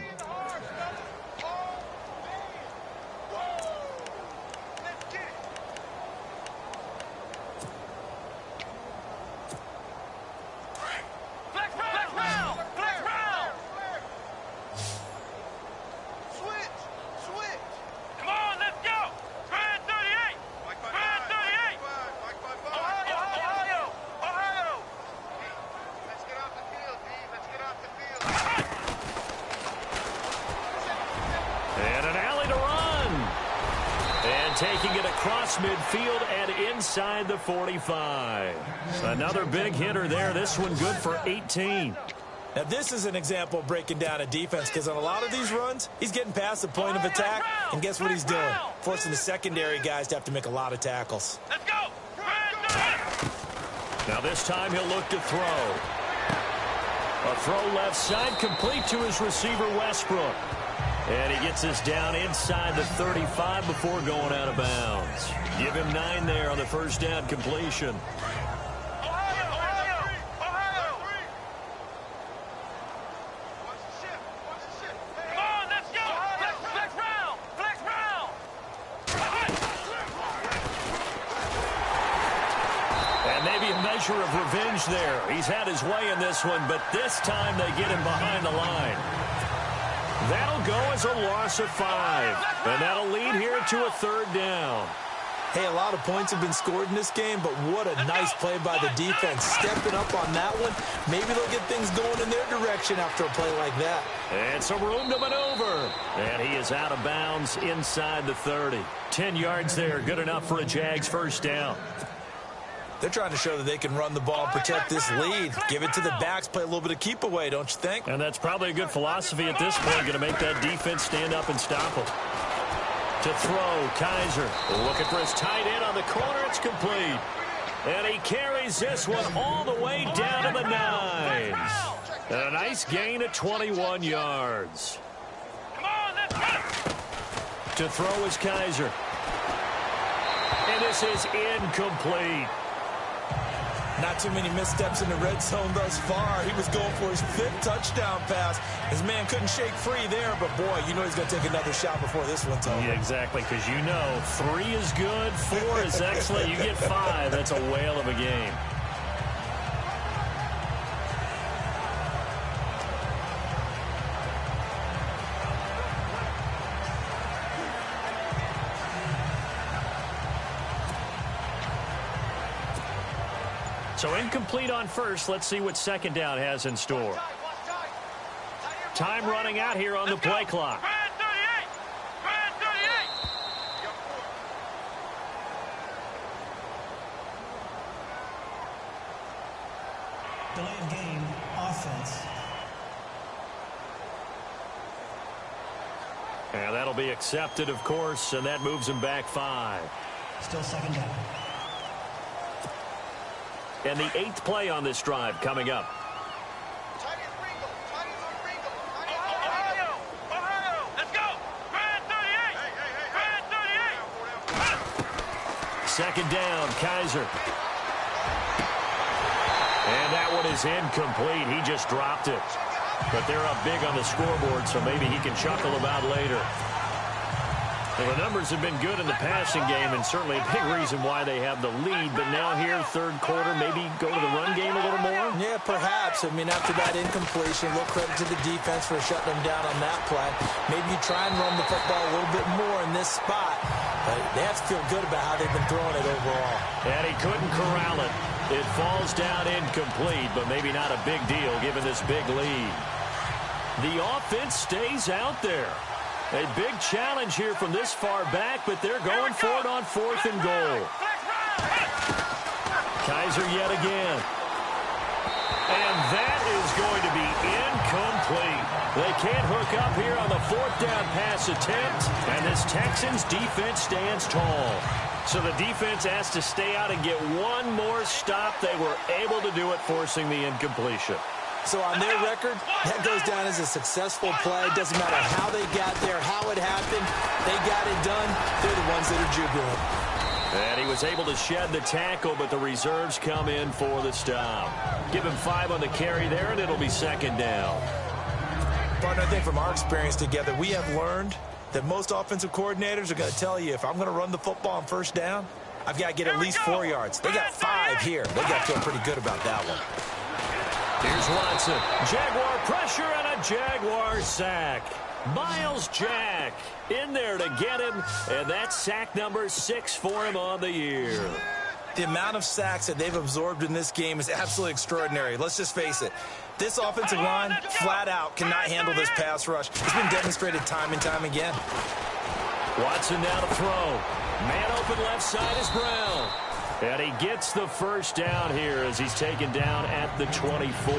Taking it across midfield and inside the 45. Another big hitter there. This one good for 18. Now, this is an example of breaking down a defense, because on a lot of these runs, he's getting past the point of attack, and guess what he's doing? Forcing the secondary guys to have to make a lot of tackles. Let's go! Now this time he'll look to throw. A throw left side, complete to his receiver, Westbrook. And he gets this down inside the 35 before going out of bounds. Give him 9 there on the 1st down completion. And maybe a measure of revenge there. He's had his way in this one, but this time they get him behind the line. That'll go as a loss of 5. And that'll lead here to a 3rd down. Hey, a lot of points have been scored in this game, but what a nice play by the defense. Stepping up on that one. Maybe they'll get things going in their direction after a play like that. And some room to maneuver. And he is out of bounds inside the 30. 10 yards there, good enough for a Jags 1st down. They're trying to show that they can run the ball and protect this lead. Give it to the backs, play a little bit of keep away, don't you think? And that's probably a good philosophy at this point, going to make that defense stand up and stop him. To throw, Kaiser looking for his tight end on the corner. It's complete. And he carries this one all the way down to the 9. A nice gain of 21 yards. Come on, let's go. To throw is Kaiser. And this is incomplete. Not too many missteps in the red zone thus far. He was going for his 5th touchdown pass. His man couldn't shake free there, but boy, you know he's going to take another shot before this one's over. Yeah, exactly, because you know 3 is good, 4 is excellent. You get 5, that's a whale of a game. So incomplete on first. Let's see what second down has in store. Time running out here on the play clock. Brad 38. Brad 38. Delay of game, offense. And that'll be accepted, of course, and that moves him back 5. Still second down. And the 8th play on this drive coming up. Ohio. Let's go. Brad 38. Brad 38. Second down, Kaiser. And that one is incomplete. He just dropped it. But they're up big on the scoreboard, so maybe he can chuckle about later. Well, the numbers have been good in the passing game, and certainly a big reason why they have the lead. But now here, third quarter, maybe go to the run game a little more? Yeah, perhaps. I mean, after that incompletion, a little credit to the defense for shutting them down on that play. Maybe you try and run the football a little bit more in this spot. But they have to feel good about how they've been throwing it overall. And he couldn't corral it. It falls down incomplete, but maybe not a big deal given this big lead. The offense stays out there. A big challenge here from this far back, but they're going for it on 4th and goal. Kaiser yet again. And that is going to be incomplete. They can't hook up here on the 4th down pass attempt, and this Texans defense stands tall. So the defense has to stay out and get one more stop. They were able to do it, forcing the incompletion. So on their record, that goes down as a successful play. Doesn't matter how they got there, how it happened. They got it done. They're the ones that are jubilant. And he was able to shed the tackle, but the reserves come in for the stop. Give him 5 on the carry there, and it'll be second down. Partner, I think from our experience together, we have learned that most offensive coordinators are going to tell you, if I'm going to run the football on first down, I've got to get at least 4 yards. They got 5 here. They got to feel pretty good about that one. Here's Watson. Jaguar pressure and a Jaguar sack. Miles Jack in there to get him, and that's sack number 6 for him on the year. The amount of sacks that they've absorbed in this game is absolutely extraordinary. Let's just face it. This offensive line, flat out, cannot handle this pass rush. It's been demonstrated time and time again. Watson now to throw. Man open left side is Brown. And he gets the first down here as he's taken down at the 24.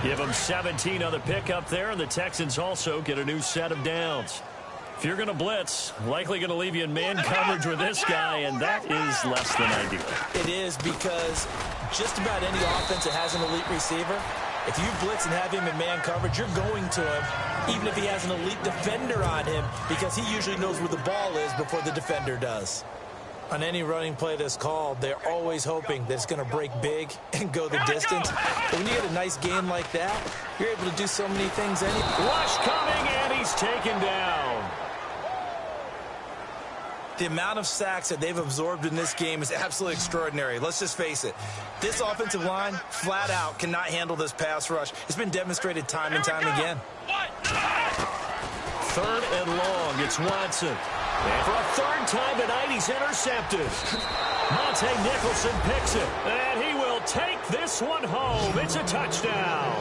Give him 17 on the pickup there, and the Texans also get a new set of downs. If you're going to blitz, likely going to leave you in man coverage with this guy, and that is less than ideal. It is, because just about any offense that has an elite receiver, if you blitz and have him in man coverage, you're going to him, even if he has an elite defender on him, because he usually knows where the ball is before the defender does. On any running play that's called, they're always hoping that it's going to break big and go the distance. But when you get a nice game like that, you're able to do so many things anyway. Rush coming, and he's taken down. The amount of sacks that they've absorbed in this game is absolutely extraordinary. Let's just face it. This offensive line, flat out, cannot handle this pass rush. It's been demonstrated time and time again. 3rd and long. It's Watson. And for a 3rd time tonight, he's intercepted. Monte Nicholson picks it. And he will take this one home. It's a touchdown.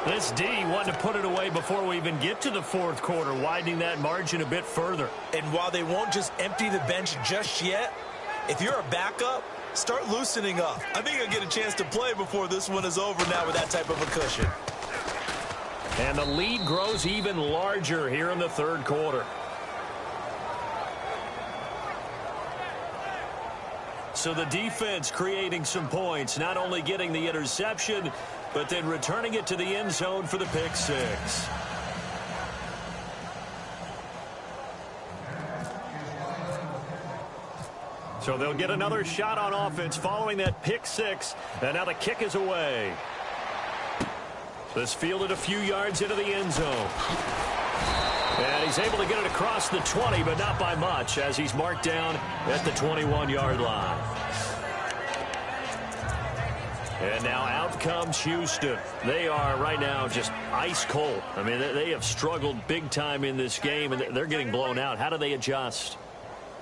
This D wanted to put it away before we even get to the 4th quarter, widening that margin a bit further. And while they won't just empty the bench just yet, if you're a backup, start loosening up. I think you'll get a chance to play before this one is over now with that type of a cushion. And the lead grows even larger here in the 3rd quarter. So the defense creating some points, not only getting the interception, but then returning it to the end zone for the pick six. So they'll get another shot on offense following that pick six, and now the kick is away. This fielded a few yards into the end zone. And he's able to get it across the 20, but not by much, as he's marked down at the 21-yard line. And now out comes Houston. They are right now just ice cold. I mean, they have struggled big time in this game, and they're getting blown out. How do they adjust?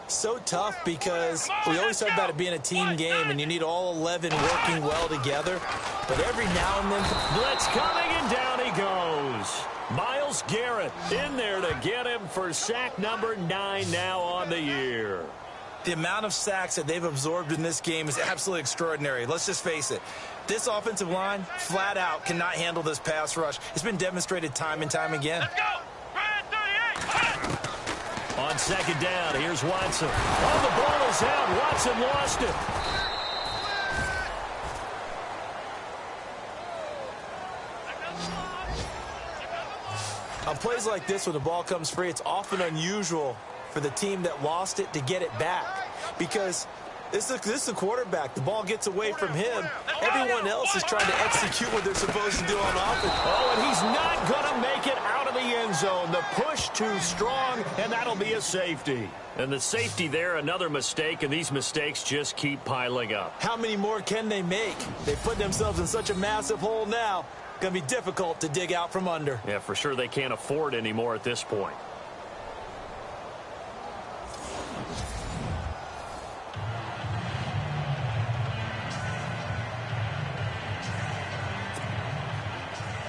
So tough because we always talk about it being a team game, and you need all 11 working well together. But every now and then, blitz coming, and down he goes. Myles Garrett in there to get him for sack number 9 now on the year. The amount of sacks that they've absorbed in this game is absolutely extraordinary. Let's just face it. This offensive line, flat out, cannot handle this pass rush. It's been demonstrated time and time again. Let's go! Brand 38! On second down, here's Watson. Oh, the ball is out. Watson lost it. On plays like this, when the ball comes free, it's often unusual for the team that lost it to get it back, because this is the quarterback. The ball gets away from him. Everyone else is trying to execute what they're supposed to do on offense. Oh, and he's not going to make it out of the end zone. The push too strong, and that'll be a safety. And the safety there, another mistake, and these mistakes just keep piling up. How many more can they make? They put themselves in such a massive hole now. Going to be difficult to dig out from under. Yeah, for sure they can't afford anymore at this point.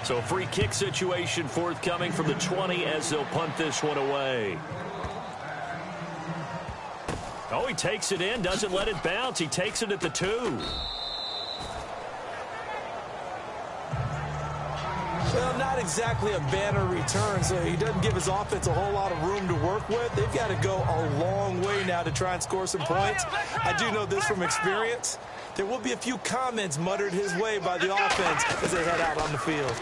So free kick situation forthcoming from the 20 as they'll punt this one away. Oh, he takes it in, doesn't let it bounce. He takes it at the 2. Well, not exactly a banner return, so he doesn't give his offense a whole lot of room to work with. They've got to go a long way now to try and score some points. I do know this from experience. There will be a few comments muttered his way by the offense as they head out on the field.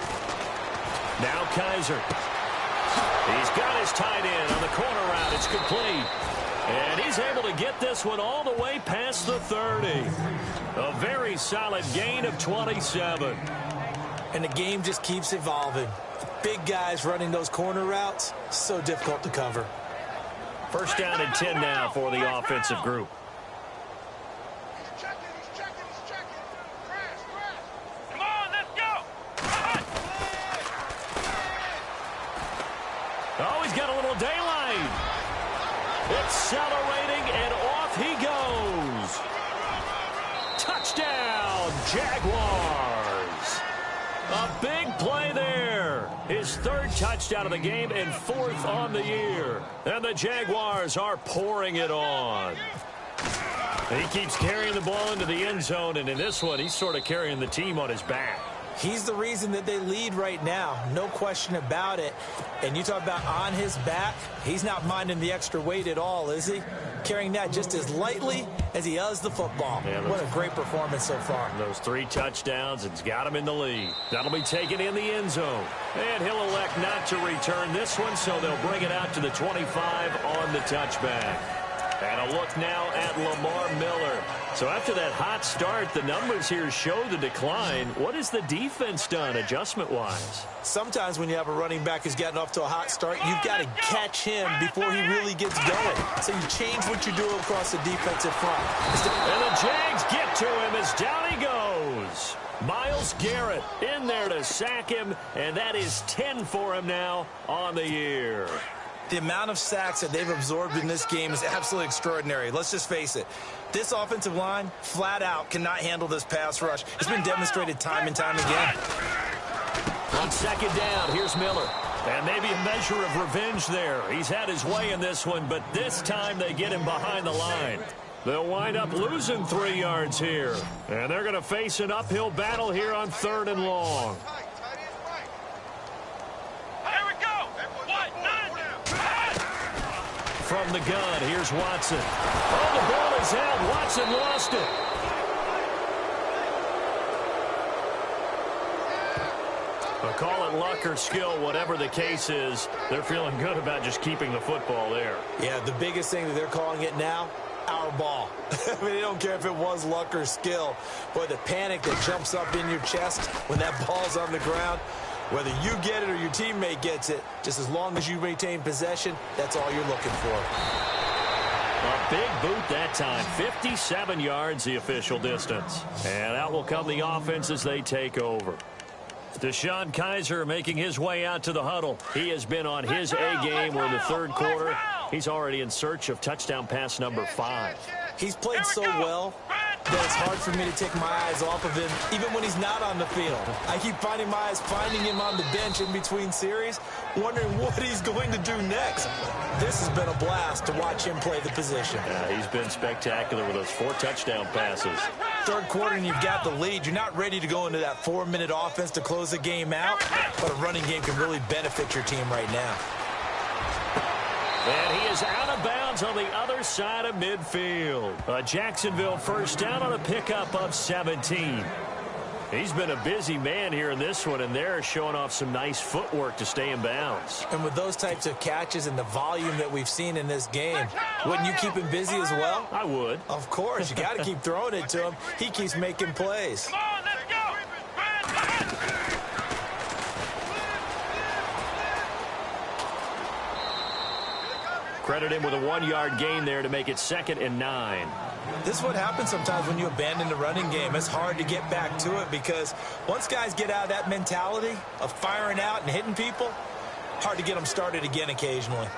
Now Kaiser. He's got his tight end on the corner route. It's complete. And he's able to get this one all the way past the 30. A very solid gain of 27. And the game just keeps evolving. Big guys running those corner routes, so difficult to cover. First down and 10 now for the offensive group. Come on, let's go! Oh, he's got a little daylight. Accelerating, and off he goes. Touchdown, Jaguars. A big play there. His 3rd touchdown of the game and 4th on the year. And the Jaguars are pouring it on. He keeps carrying the ball into the end zone, and in this one, he's sort of carrying the team on his back. He's the reason that they lead right now. No question about it. And you talk about on his back, he's not minding the extra weight at all, is he? Carrying that just as lightly as he does the football. Yeah, what a great performance so far. Those 3 touchdowns, it's got him in the lead. That'll be taken in the end zone. And he'll elect not to return this one, so they'll bring it out to the 25 on the touchback. And a look now at Lamar Miller. So after that hot start, the numbers here show the decline. What has the defense done adjustment-wise? Sometimes when you have a running back who's gotten off to a hot start, you've got to catch him before he really gets going. So you change what you do across the defensive front. And the Jags get to him as down he goes. Myles Garrett in there to sack him, and that is 10 for him now on the year. The amount of sacks that they've absorbed in this game is absolutely extraordinary. Let's just face it. This offensive line, flat out, cannot handle this pass rush. It's been demonstrated time and time again. On second down, here's Miller. And maybe a measure of revenge there. He's had his way in this one, but this time they get him behind the line. They'll wind up losing 3 yards here. And they're going to face an uphill battle here on 3rd and long. Here we go! From from the gun. Here's Watson. Oh, the ball is out. Watson lost it. But call it luck or skill, whatever the case is, they're feeling good about just keeping the football there. Yeah, the biggest thing that they're calling it now, our ball. I mean, they don't care if it was luck or skill. Boy, the panic that jumps up in your chest when that ball's on the ground, whether you get it or your teammate gets it, just as long as you retain possession, that's all you're looking for. A big boot that time. 57 yards, the official distance. And out will come the offense as they take over. Deshaun Kaiser making his way out to the huddle. He has been on his A-game. We're in the third quarter. He's already in search of touchdown pass number 5. He's played so well that it's hard for me to take my eyes off of him, even when he's not on the field. I keep finding my eyes finding him on the bench in between series, wondering what he's going to do next. This has been a blast to watch him play the position. Yeah, he's been spectacular with those 4 touchdown passes. Third quarter and you've got the lead. You're not ready to go into that 4-minute offense to close the game out, but a running game can really benefit your team right now. And he is out of bounds on the other side of midfield. A Jacksonville first down on a pickup of 17. He's been a busy man here in this one, and they're showing off some nice footwork to stay in bounds. And with those types of catches and the volume that we've seen in this game, wouldn't you keep him busy as well? I would. Of course. You got to keep throwing it to him. He keeps making plays. Come on, let's go. Credit him with a 1-yard gain there to make it 2nd and 9. This is what happens sometimes when you abandon the running game. It's hard to get back to it because once guys get out of that mentality of firing out and hitting people, hard to get them started again occasionally.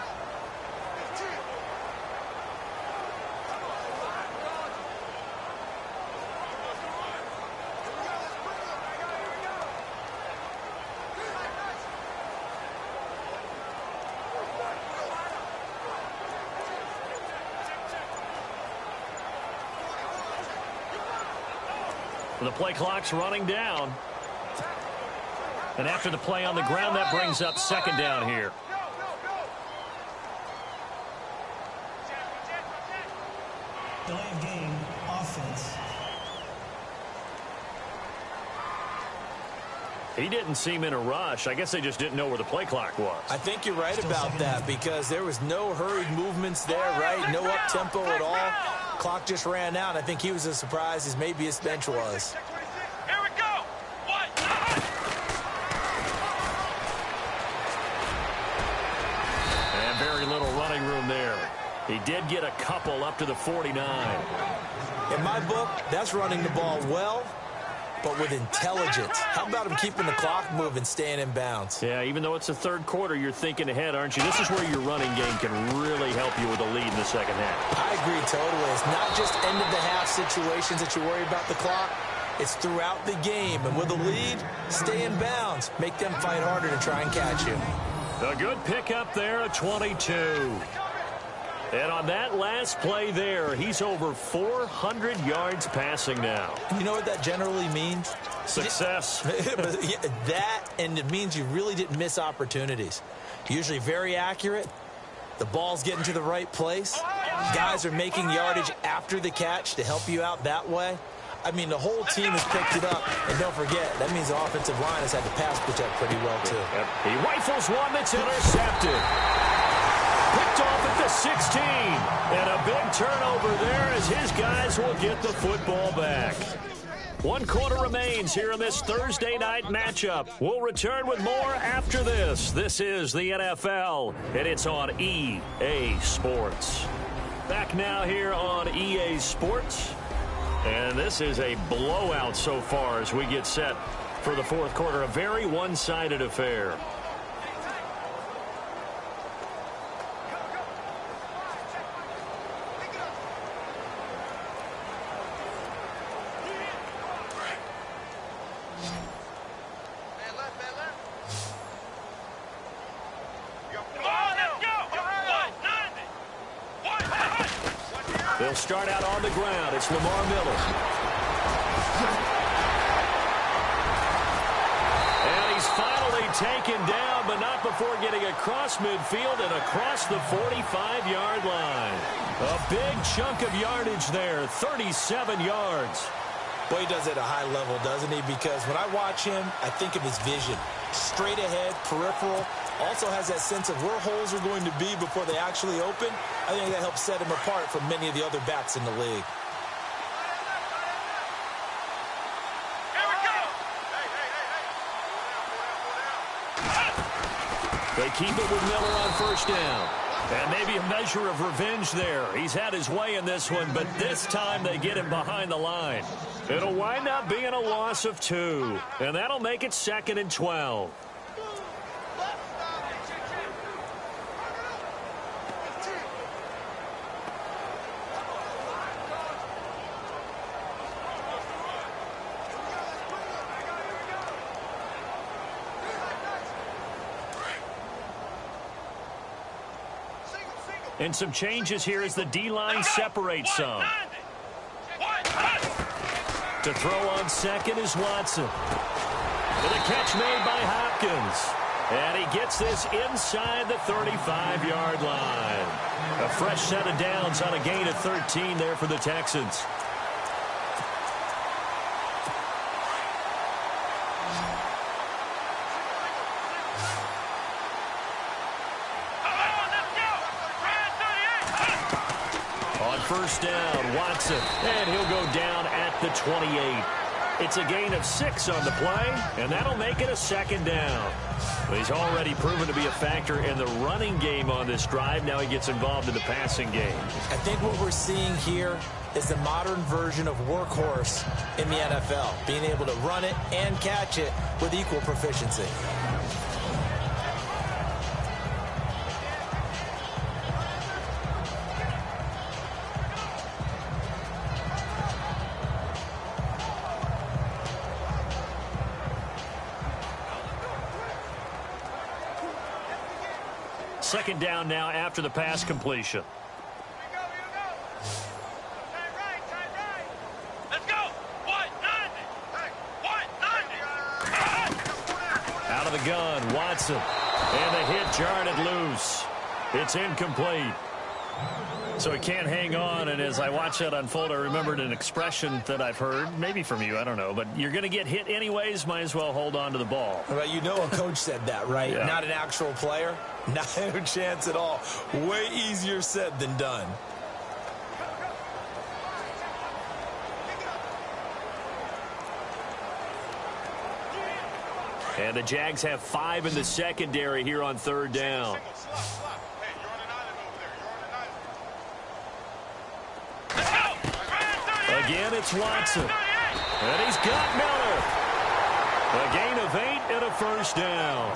The play clock's running down. And after the play on the ground, that brings up 2nd down here. Delay of game, offense. He didn't seem in a rush. I guess they just didn't know where the play clock was. I think you're right about that because there was no hurried movements there, right? No up-tempo at all. Clock just ran out. I think he was as surprised as maybe his bench was. Here we go. And very little running room there. He did get a couple up to the 49. In my book, that's running the ball well, but with intelligence. How about him keeping the clock moving, staying in bounds? Yeah, even though it's the third quarter, you're thinking ahead, aren't you? This is where your running game can really help you with a lead in the second half. I agree totally. It's not just end-of-the-half situations that you worry about the clock. It's throughout the game. And with a lead, stay in bounds. Make them fight harder to try and catch you. A good pickup there at 22. And on that last play there, he's over 400 yards passing now. You know what that generally means? Success. That, and it means you really didn't miss opportunities. Usually very accurate. The ball's getting to the right place. Guys are making yardage after the catch to help you out that way. I mean, the whole team has picked it up. And don't forget, that means the offensive line has had to pass protect pretty well, too. He rifles one that's intercepted. Picked off at the 16. And a big turnover there as his guys will get the football back. 1 quarter remains here in this Thursday night matchup. We'll return with more after this. This is the NFL, and it's on EA Sports. Back now here on EA Sports. And this is a blowout so far as we get set for the fourth quarter. A very one-sided affair. They'll start out on the ground. It's Lamar Miller. And he's finally taken down, but not before getting across midfield and across the 45-yard line. A big chunk of yardage there, 37 yards. Well, he does it at a high level, doesn't he? Because when I watch him, I think of his vision. Straight ahead, peripheral. Also has that sense of where holes are going to be before they actually open. I think that helps set him apart from many of the other backs in the league. They keep it with Miller on first down. And maybe a measure of revenge there. He's had his way in this one, but this time they get him behind the line. It'll wind up being a loss of 2, and that'll make it 2nd and 12. And some changes here as the D-line separates some. To throw on second is Watson. With a catch made by Hopkins. And he gets this inside the 35-yard line. A fresh set of downs on a gain of 13 there for the Texans. First down, Watson, and he'll go down at the 28. It's a gain of 6 on the play, and that'll make it a 2nd down. But he's already proven to be a factor in the running game on this drive. Now he gets involved in the passing game. I think what we're seeing here is the modern version of workhorse in the NFL, being able to run it and catch it with equal proficiency. Second down now after the pass completion. Let's go. 190. Out of the gun, Watson. And the hit jarred it loose. It's incomplete. So he can't hang on, and as I watch that unfold, I remembered an expression that I've heard, maybe from you, I don't know, but you're going to get hit anyways, might as well hold on to the ball. Well, you know a coach said that, right? Yeah. Not an actual player. Not a chance at all. Way easier said than done. And the Jags have 5 in the secondary here on 3rd down. Again, it's Watson. And he's got Miller. A gain of 8 and a first down.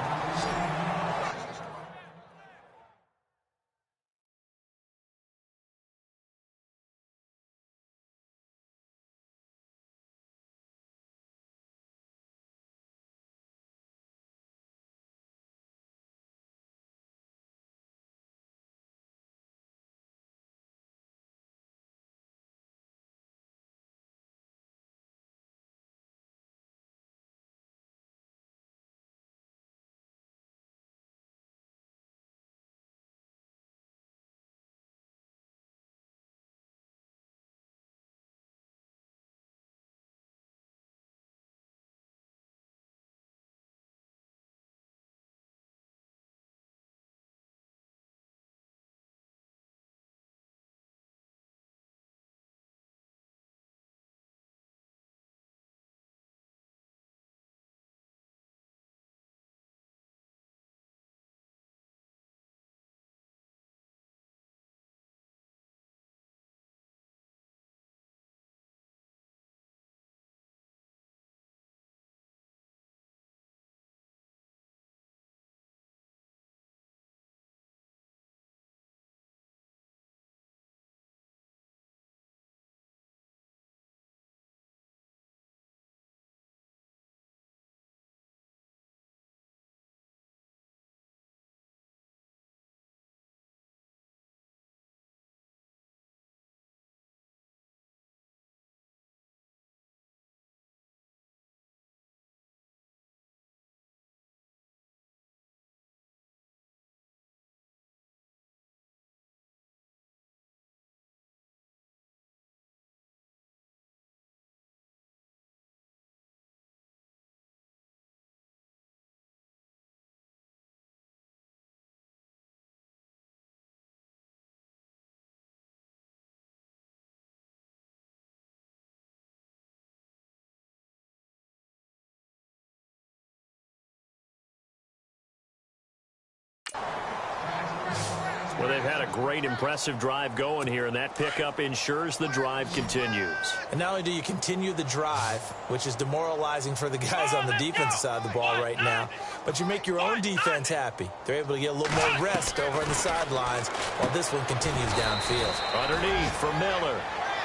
Well, they've had a great, impressive drive going here, and that pickup ensures the drive continues. And not only do you continue the drive, which is demoralizing for the guys on the defensive side of the ball right now, but you make your own defense happy. They're able to get a little more rest over on the sidelines while this one continues downfield. Underneath for Miller.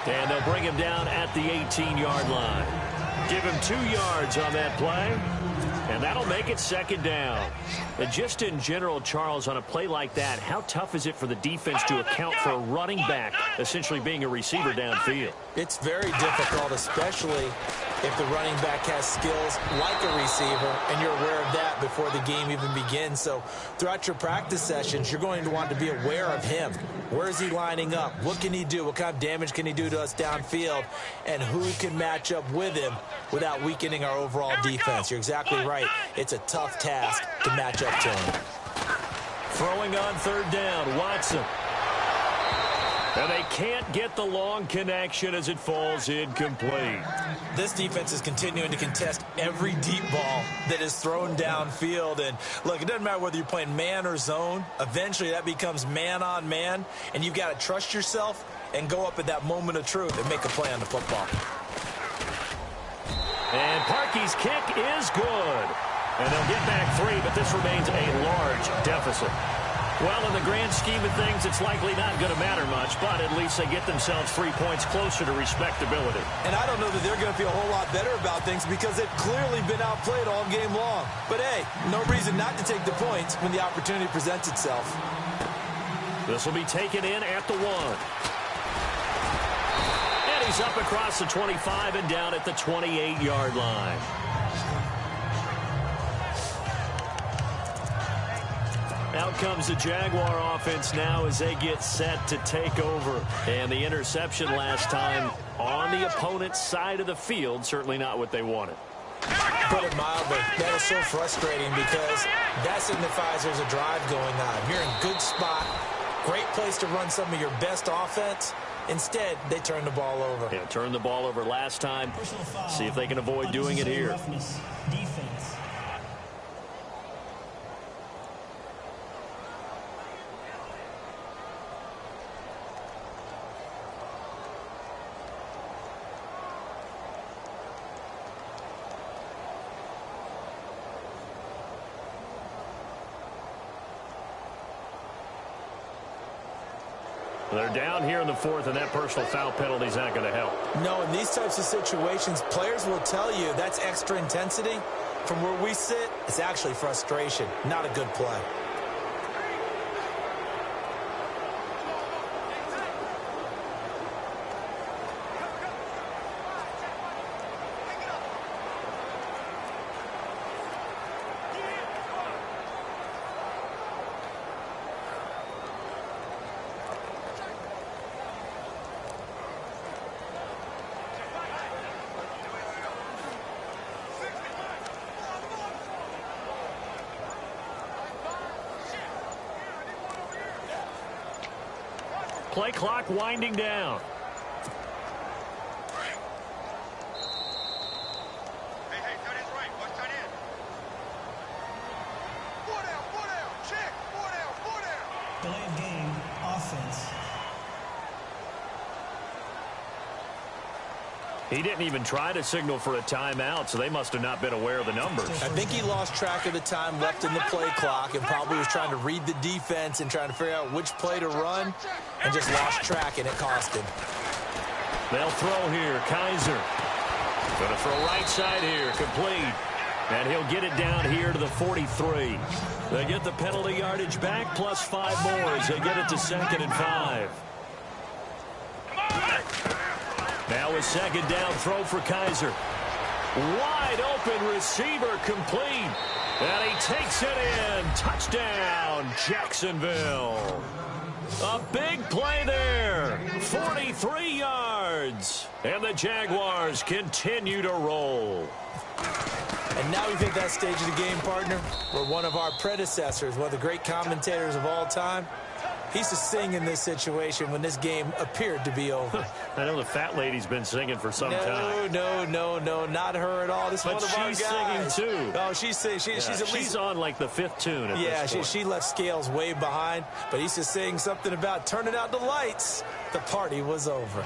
And they'll bring him down at the 18-yard line. Give him 2 yards on that play. And that'll make it second down. And just in general, Charles, on a play like that, how tough is it for the defense to account for a running back essentially being a receiver downfield? It's very difficult, especially if the running back has skills like a receiver, and you're aware of that before the game even begins. So throughout your practice sessions, you're going to want to be aware of him. Where is he lining up? What can he do? What kind of damage can he do to us downfield? And who can match up with him without weakening our overall defense? You're exactly right. It's a tough task to match up to him. Throwing on third down, Watson. And they can't get the long connection as it falls incomplete. This defense is continuing to contest every deep ball that is thrown downfield. And, look, it doesn't matter whether you're playing man or zone. Eventually, that becomes man-on-man, and you've got to trust yourself and go up at that moment of truth and make a play on the football. And Parkey's kick is good. And they'll get back 3, but this remains a large deficit. Well, in the grand scheme of things, it's likely not going to matter much, but at least they get themselves 3 points closer to respectability. And I don't know that they're going to feel a whole lot better about things because they've clearly been outplayed all game long. But, hey, no reason not to take the points when the opportunity presents itself. This will be taken in at the 1. And he's up across the 25 and down at the 28-yard line. Out comes the Jaguar offense now as they get set to take over. And the interception last time on the opponent's side of the field, certainly not what they wanted. Put it mildly, that is so frustrating because that signifies there's a drive going on. You're in a good spot, great place to run some of your best offense. Instead, they turn the ball over. Yeah, turned the ball over last time. See if they can avoid doing it here. Defense. They're down here in the 4th, and that personal foul penalty is not going to help. No, in these types of situations, players will tell you that's extra intensity. From where we sit, it's actually frustration, not a good play. Play clock winding down. Hey, tight end's right. Watch tight end. 4 down. Check. 4 down. Delayed game, offense. He didn't even try to signal for a timeout, so they must have not been aware of the numbers. I think he lost track of the time left in the play clock and probably was trying to read the defense and trying to figure out which play to run and just lost track, and it cost him. They'll throw here. Kaiser. Going to throw right side here. Complete. And he'll get it down here to the 43. They get the penalty yardage back plus 5 more as they get it to 2nd and 5. Now a second down throw for Kaiser. Wide open receiver complete. And he takes it in. Touchdown, Jacksonville. A big play there. 43 yards. And the Jaguars continue to roll. And now we've hit that stage of the game, partner, where one of our predecessors, one of the great commentators of all time, He's to sing in this situation when this game appeared to be over. I know the fat lady's been singing for some time. No, not her at all. This is but one of our guys. She's singing too. Oh, she's at least. She's on like the 5th tune at this point. She left Scales way behind, but he's just saying something about turning out the lights. The party was over.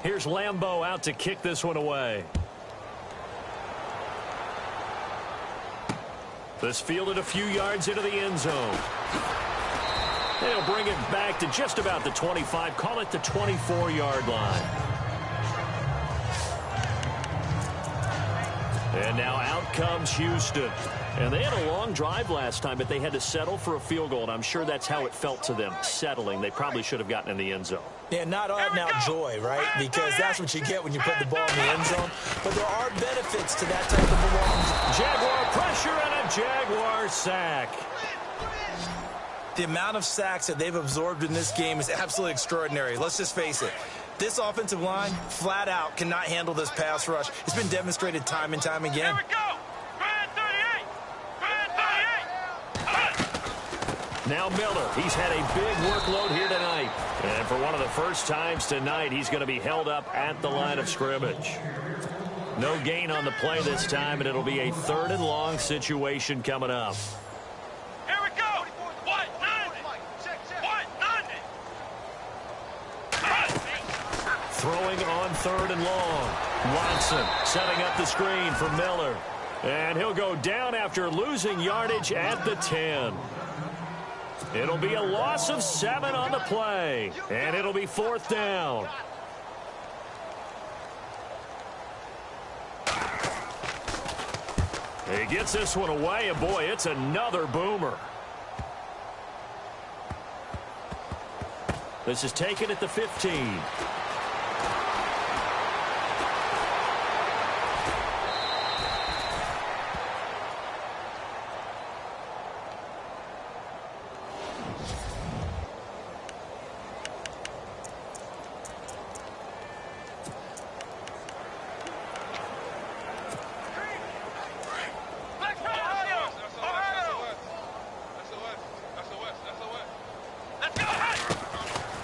Here's Lambeau out to kick this one away. This fielded a few yards into the end zone. They'll bring it back to just about the 25. Call it the 24-yard line. And now out comes Houston. And they had a long drive last time, but they had to settle for a field goal, and I'm sure that's how it felt to them, settling. They probably should have gotten in the end zone. Yeah, not out-and-out joy, right? Because that's what you get when you put the ball in the end zone. But there are benefits to that type of performance. Jaguar pressure and a Jaguar sack. The amount of sacks that they've absorbed in this game is absolutely extraordinary. Let's just face it. This offensive line, flat out, cannot handle this pass rush. It's been demonstrated time and time again. Here we go. Now Miller, he's had a big workload here tonight. And for one of the first times tonight, he's going to be held up at the line of scrimmage. No gain on the play this time, and it'll be a 3rd and long situation coming up. Here we go. What? Throwing on 3rd and long. Watson setting up the screen for Miller. And he'll go down after losing yardage at the 10. It'll be a loss of 7 on the play. And it'll be 4th down. He gets this one away, and boy, it's another boomer. This is taken at the 15.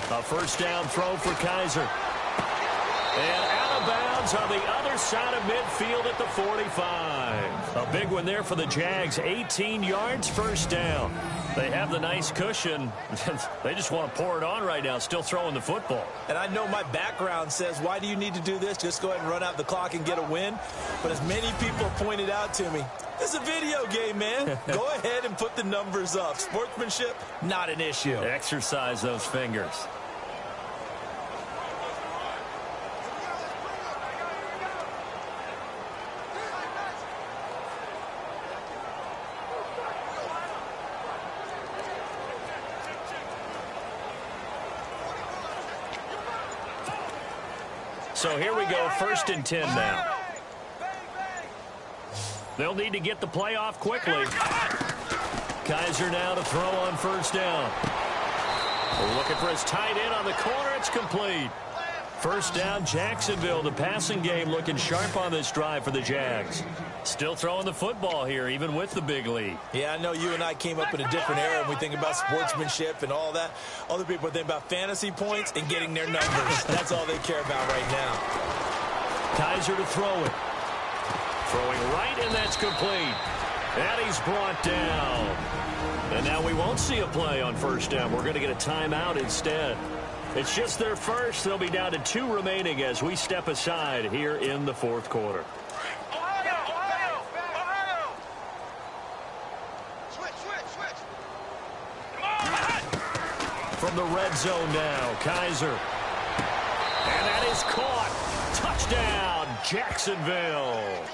A first down throw for Kaiser. And out of bounds on the other side of midfield at the 45. A big one there for the Jags. 18 yards, first down. They have the nice cushion. They just want to pour it on right now, still throwing the football. And I know my background says, why do you need to do this? Just go ahead and run out the clock and get a win. But as many people pointed out to me, this is a video game, man. Go ahead and put the numbers up. Sportsmanship, not an issue. Exercise those fingers. So here we go, 1st and 10 now. They'll need to get the play off quickly. Kaiser now to throw on 1st down. Looking for his tight end on the corner. It's complete. 1st down, Jacksonville. The passing game looking sharp on this drive for the Jags. Still throwing the football here, even with the big lead. Yeah, I know you and I came up in a different era and we think about sportsmanship and all that. Other people think about fantasy points and getting their numbers. That's all they care about right now. Kaiser to throw it. Throwing right, and that's complete. And he's brought down. And now we won't see a play on 1st down. We're going to get a timeout instead. It's just their first. They'll be down to 2 remaining as we step aside here in the 4th quarter. From the red zone now, Kaiser. And that is caught. Touchdown, Jacksonville.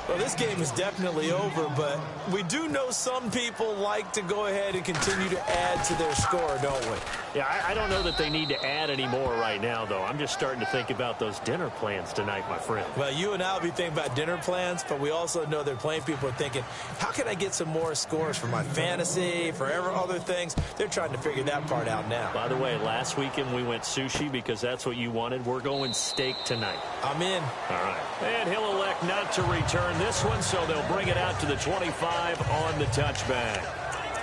Well, this game is definitely over, but we do know some people like to go ahead and continue to add to their score, don't we? Yeah, I don't know that they need to add any more right now, though. I'm just starting to think about those dinner plans tonight, my friend. Well, you and I will be thinking about dinner plans, but we also know they're playing people are thinking, how can I get some more scores for my fantasy, for other things? They're trying to figure that part out now. By the way, last weekend we went sushi because that's what you wanted. We're going steak tonight. I'm in. All right. And he'll elect not to return this one, so they'll bring it out to the 25 on the touchback.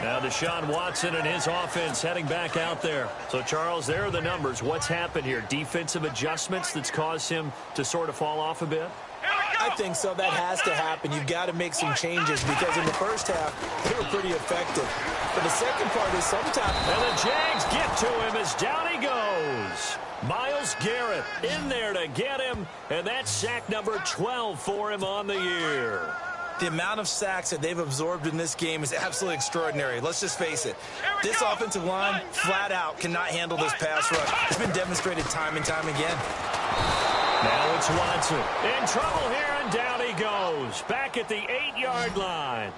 Now Deshaun Watson and his offense heading back out there. So, Charles, there are the numbers. What's happened here? Defensive adjustments that's caused him to sort of fall off a bit? I think so. That has to happen. You've got to make some changes because in the first half, they were pretty effective. But the second part is sometimes... And the Jags get to him as down he goes. Myles Garrett in there to get him, and that's sack number 12 for him on the year. The amount of sacks that they've absorbed in this game is absolutely extraordinary. Let's just face it. This offensive line, flat out, cannot handle this pass rush. It's been demonstrated time and time again. Now it's Watson. In trouble here, and down he goes. Back at the 8-yard line.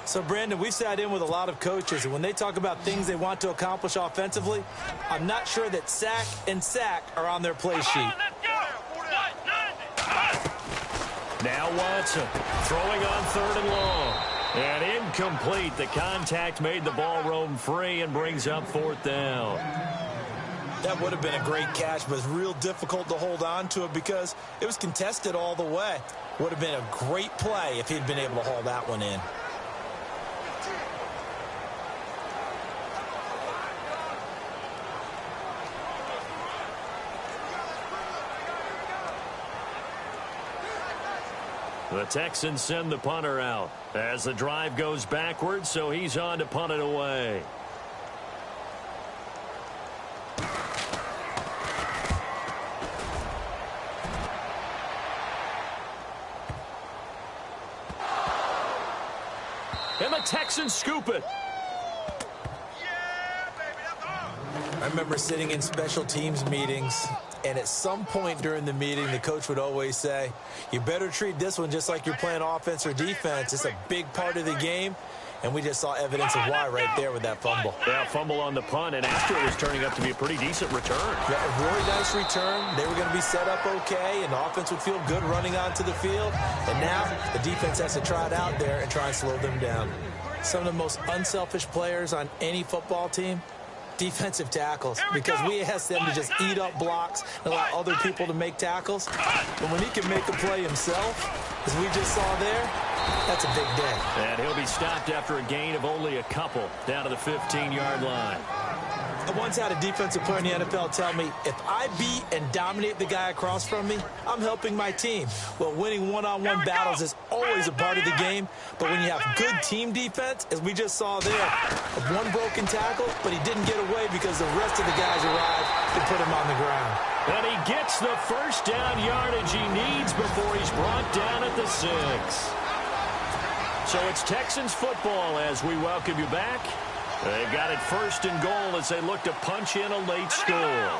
So, Brandon, we've sat in with a lot of coaches, and when they talk about things they want to accomplish offensively, I'm not sure that sack and sack are on their play sheet. Now Watson throwing on 3rd and long. And incomplete. The contact made the ball roam free and brings up 4th down. That would have been a great catch, but it's real difficult to hold on to it because it was contested all the way. Would have been a great play if he'd been able to haul that one in. The Texans send the punter out as the drive goes backwards, so he's on to punt it away. And the Texans scoop it. I remember sitting in special teams meetings, and at some point during the meeting, the coach would always say, you better treat this one just like you're playing offense or defense. It's a big part of the game, and we just saw evidence of why right there with that fumble. Yeah, fumble on the punt, and after it was turning up to be a pretty decent return. Yeah, a really nice return. They were going to be set up okay, and the offense would feel good running onto the field. And now the defense has to try it out there and try and slow them down. Some of the most unselfish players on any football team, defensive tackles, because we ask them to just eat up blocks and allow other people to make tackles. But when he can make a play himself, as we just saw there, that's a big day. And he'll be stopped after a gain of only a couple down to the 15-yard line. I once had a defensive player in the NFL tell me, if I beat and dominate the guy across from me, I'm helping my team. Well, winning one-on-one battles is always a part of the game, but when you have good team defense, as we just saw there, one broken tackle, but he didn't get away because the rest of the guys arrived to put him on the ground. And he gets the first down yardage he needs before he's brought down at the 6. So it's Texans football as we welcome you back. They've got it 1st and goal as they look to punch in a late score.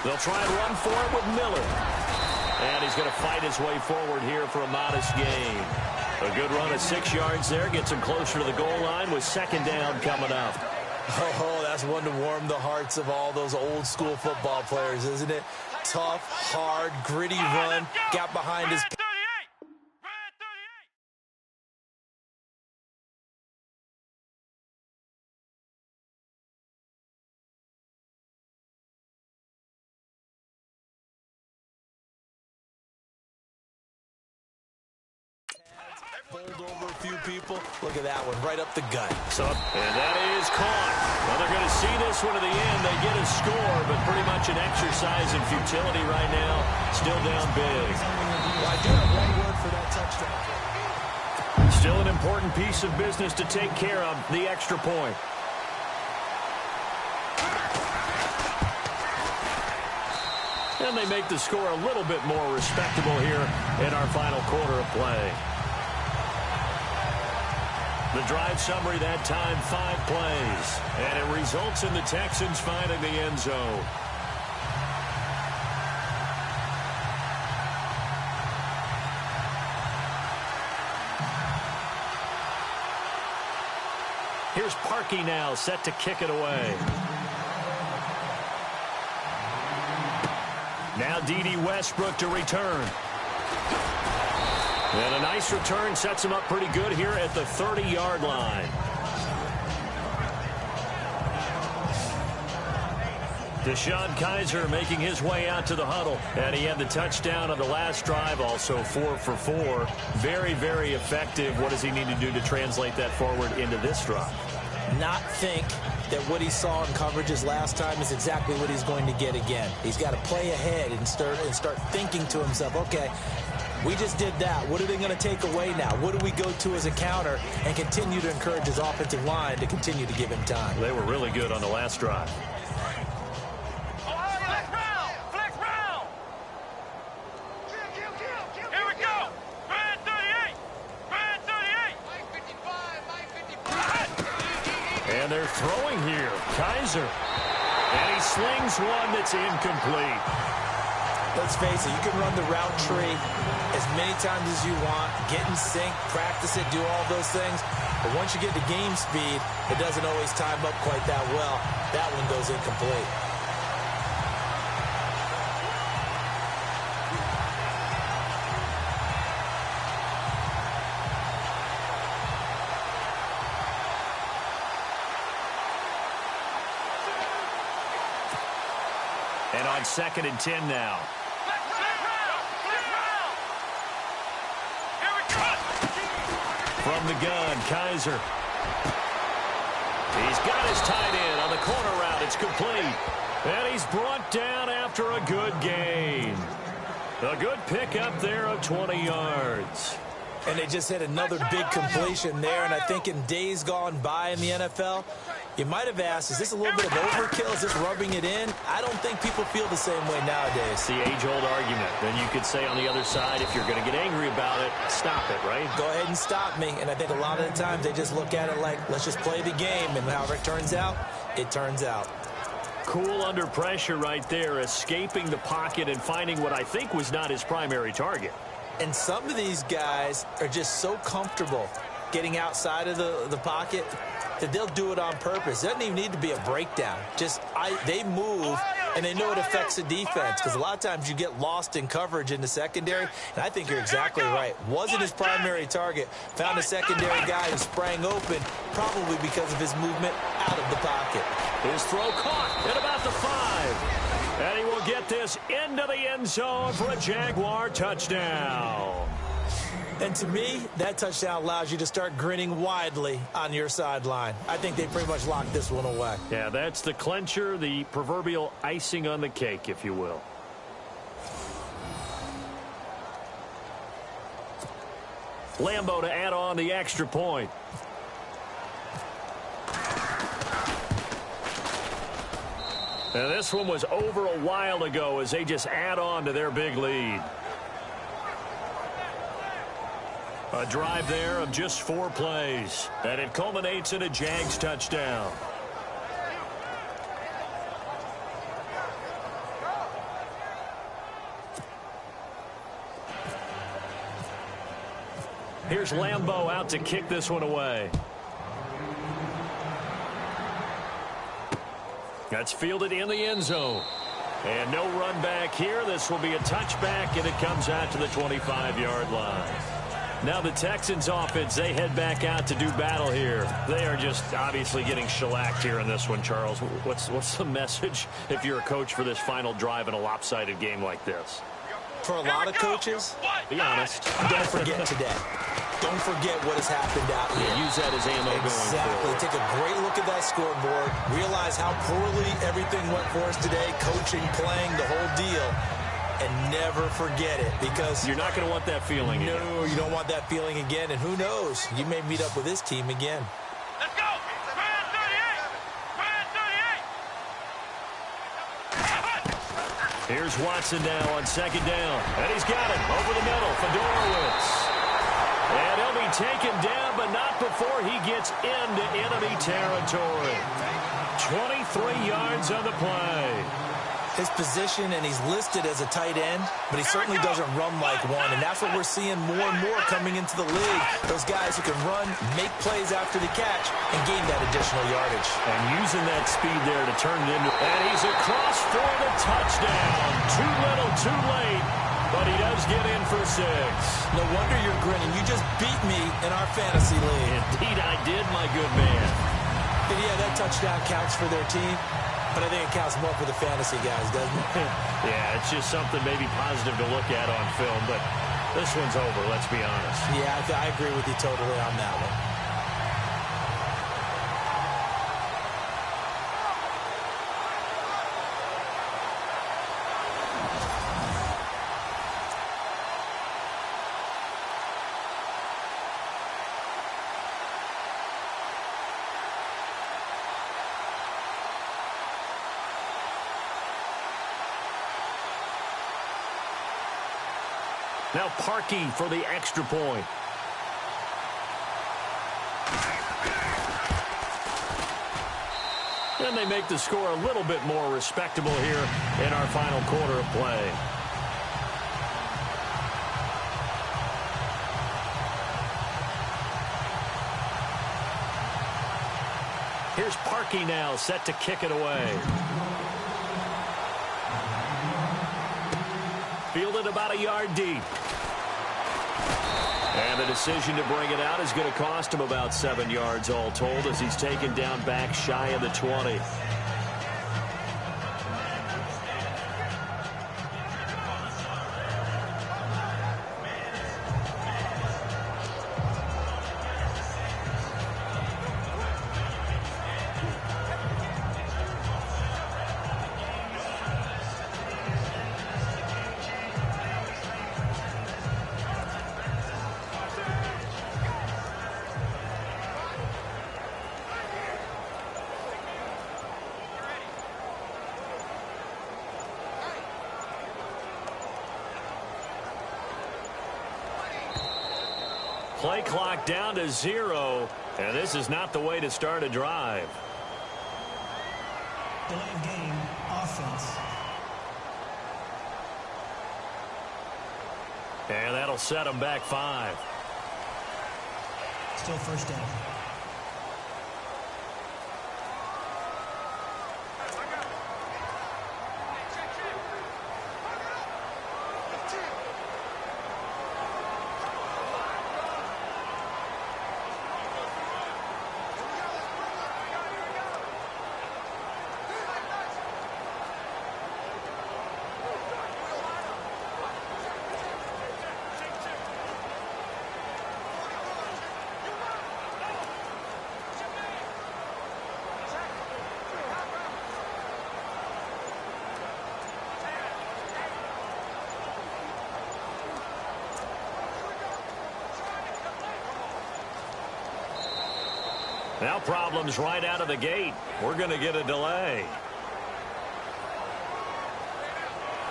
They'll try and run for it with Miller. And he's going to fight his way forward here for a modest gain. A good run of 6 yards there gets him closer to the goal line with 2nd down coming up. Oh, that's one to warm the hearts of all those old school football players, isn't it? Tough, hard, gritty run, got behind his... Bowled over a few people. Look at that one, right up the gut. And that is caught. Well, they're going to see this one to the end. They get a score, but pretty much an exercise in futility right now. Still down big. Well, I do have one word for that touchdown. Still an important piece of business to take care of, the extra point. And they make the score a little bit more respectable here in our final quarter of play. The drive summary that time, 5 plays. And it results in the Texans finding the end zone. Here's Parkey now, set to kick it away. Now D.D. Westbrook to return. And a nice return sets him up pretty good here at the 30-yard line. Deshaun Kaiser making his way out to the huddle. And he had the touchdown on the last drive, also 4 for 4. Very, very effective. What does he need to do to translate that forward into this drive? Not think that what he saw in coverages last time is exactly what he's going to get again. He's got to play ahead and start thinking to himself, okay, we just did that. What are they going to take away now? What do we go to as a counter? And continue to encourage his offensive line to continue to give him time. They were really good on the last drive. Flex round. Here we go. Grand 38. Grand 38. And they're throwing here. Kaiser. And he slings one that's incomplete. Let's face it, you can run the route tree as many times as you want, get in sync, practice it, do all those things. But once you get to game speed, it doesn't always time up quite that well. That one goes incomplete. And on 2nd and 10 now. From the gun, Kaiser. He's got his tight end on the corner route. It's complete. And he's brought down after a good gain. A good pickup there of 20 yards. And they just hit another big completion there. And I think in days gone by in the NFL, you might have asked, is this a little bit of overkill? Is this rubbing it in? I don't think people feel the same way nowadays. It's the age-old argument. Then you could say on the other side, if you're going to get angry about it, stop it, right? Go ahead and stop me. And I think a lot of the times they just look at it like, let's just play the game. And however it turns out, it turns out. Cool under pressure right there, escaping the pocket and finding what I think was not his primary target. And some of these guys are just so comfortable getting outside of the pocket that they'll do it on purpose. It doesn't even need to be a breakdown. Just they move, and they know it affects the defense because a lot of times you get lost in coverage in the secondary, and I think you're exactly right. Wasn't his primary target. Found a secondary guy who sprang open, probably because of his movement out of the pocket. His throw caught at about the 5. And he will get this into the end zone for a Jaguar touchdown. And to me, that touchdown allows you to start grinning widely on your sideline. I think they pretty much locked this one away. Yeah, that's the clincher, the proverbial icing on the cake, if you will. Lambo to add on the extra point. And this one was over a while ago as they just add on to their big lead. A drive there of just 4 plays. And it culminates in a Jags touchdown. Here's Lambo out to kick this one away. That's fielded in the end zone. And no run back here. This will be a touchback, and it comes out to the 25-yard line. Now the Texans offense, they head back out to do battle here. They are just obviously getting shellacked here in this one, Charles. What's the message if you're a coach for this final drive in a lopsided game like this? For a lot of coaches, be honest. Don't forget today. Don't forget what has happened out here. Yeah, use that as ammo going forward. Take a great look at that scoreboard. Realize how poorly everything went for us today. Coaching, playing, the whole deal. And never forget it, because you're not going to want that feeling again. No, you don't want that feeling again. And who knows? You may meet up with this team again. Let's go! Brand 38! Brand 38! Here's Watson now on 2nd down. And he's got it over the middle. Fedorowicz. And he'll be taken down, but not before he gets into enemy territory. 23 yards on the play. His position, and he's listed as a tight end, but he certainly doesn't run like one, and that's what we're seeing more and more coming into the league. Those guys who can run, make plays after the catch, and gain that additional yardage. And using that speed there to turn it into... And he's across for the touchdown. Too little, too late, but he does get in for 6. No wonder you're grinning. You just beat me in our fantasy league. Indeed I did, my good man. And yeah, that touchdown counts for their team. But I think it counts more for the fantasy guys, doesn't it? Yeah, it's just something maybe positive to look at on film, but this one's over, let's be honest. Yeah, I agree with you totally on that one. Now Parkey for the extra point. And they make the score a little bit more respectable here in our final quarter of play. Here's Parkey now, set to kick it away. Fielded about a yard deep. And the decision to bring it out is going to cost him about 7 yards all told as he's taken down back shy of the 20. Play clock down to 0, and this is not the way to start a drive. Delay of game, offense. And that'll set them back 5. Still first down. Now problems right out of the gate. We're going to get a delay.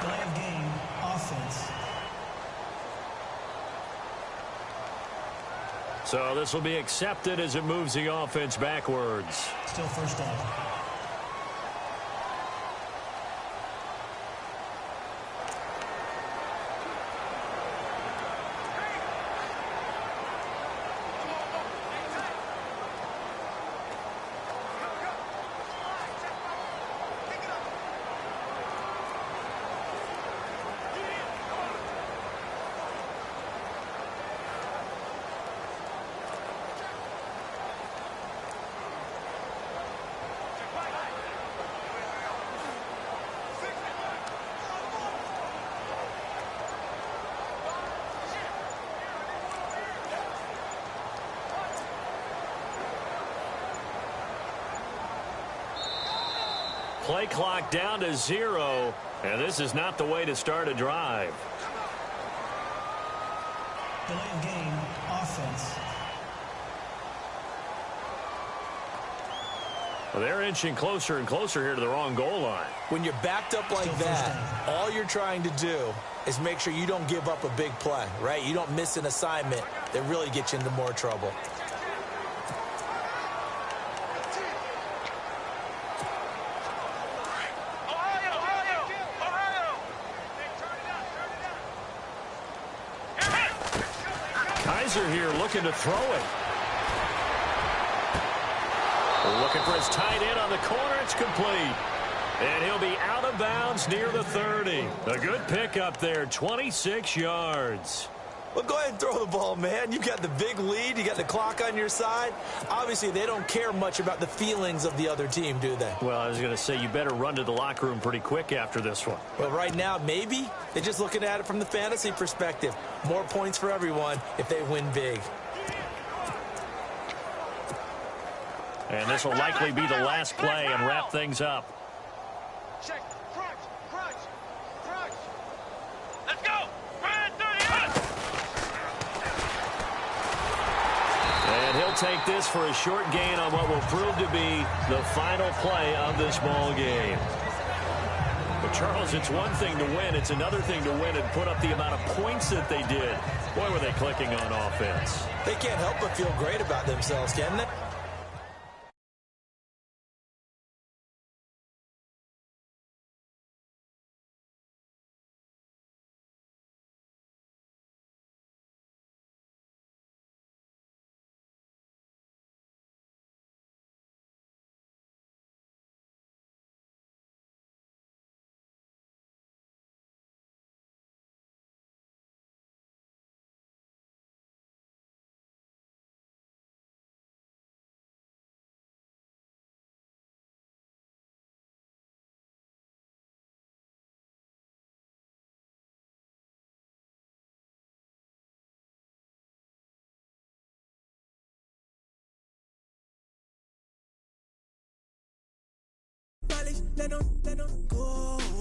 Delay of game, offense. So this will be accepted as it moves the offense backwards. Still first down. Play clock down to 0, and this is not the way to start a drive. Delay of game, offense. Well, they're inching closer and closer here to the wrong goal line. When you're backed up like that, all you're trying to do is make sure you don't give up a big play, right? You don't miss an assignment that really gets you into more trouble. Here looking to throw it. Looking for his tight end on the corner. It's complete. And he'll be out of bounds near the 30. A good pickup there, 26 yards. Well, go ahead and throw the ball, man. You got the big lead. You got the clock on your side. Obviously, they don't care much about the feelings of the other team, do they? Well, I was going to say you better run to the locker room pretty quick after this one. Well, right now, maybe. They're just looking at it from the fantasy perspective. More points for everyone if they win big. And this will likely be the last play and wrap things up. Check. Crunch. Let's go. Brad 38. And he'll take this for a short gain on what will prove to be the final play of this ball game. But Charles, it's one thing to win. It's another thing to win and put up the amount of points that they did. Boy, were they clicking on offense. They can't help but feel great about themselves, can they? They don't go.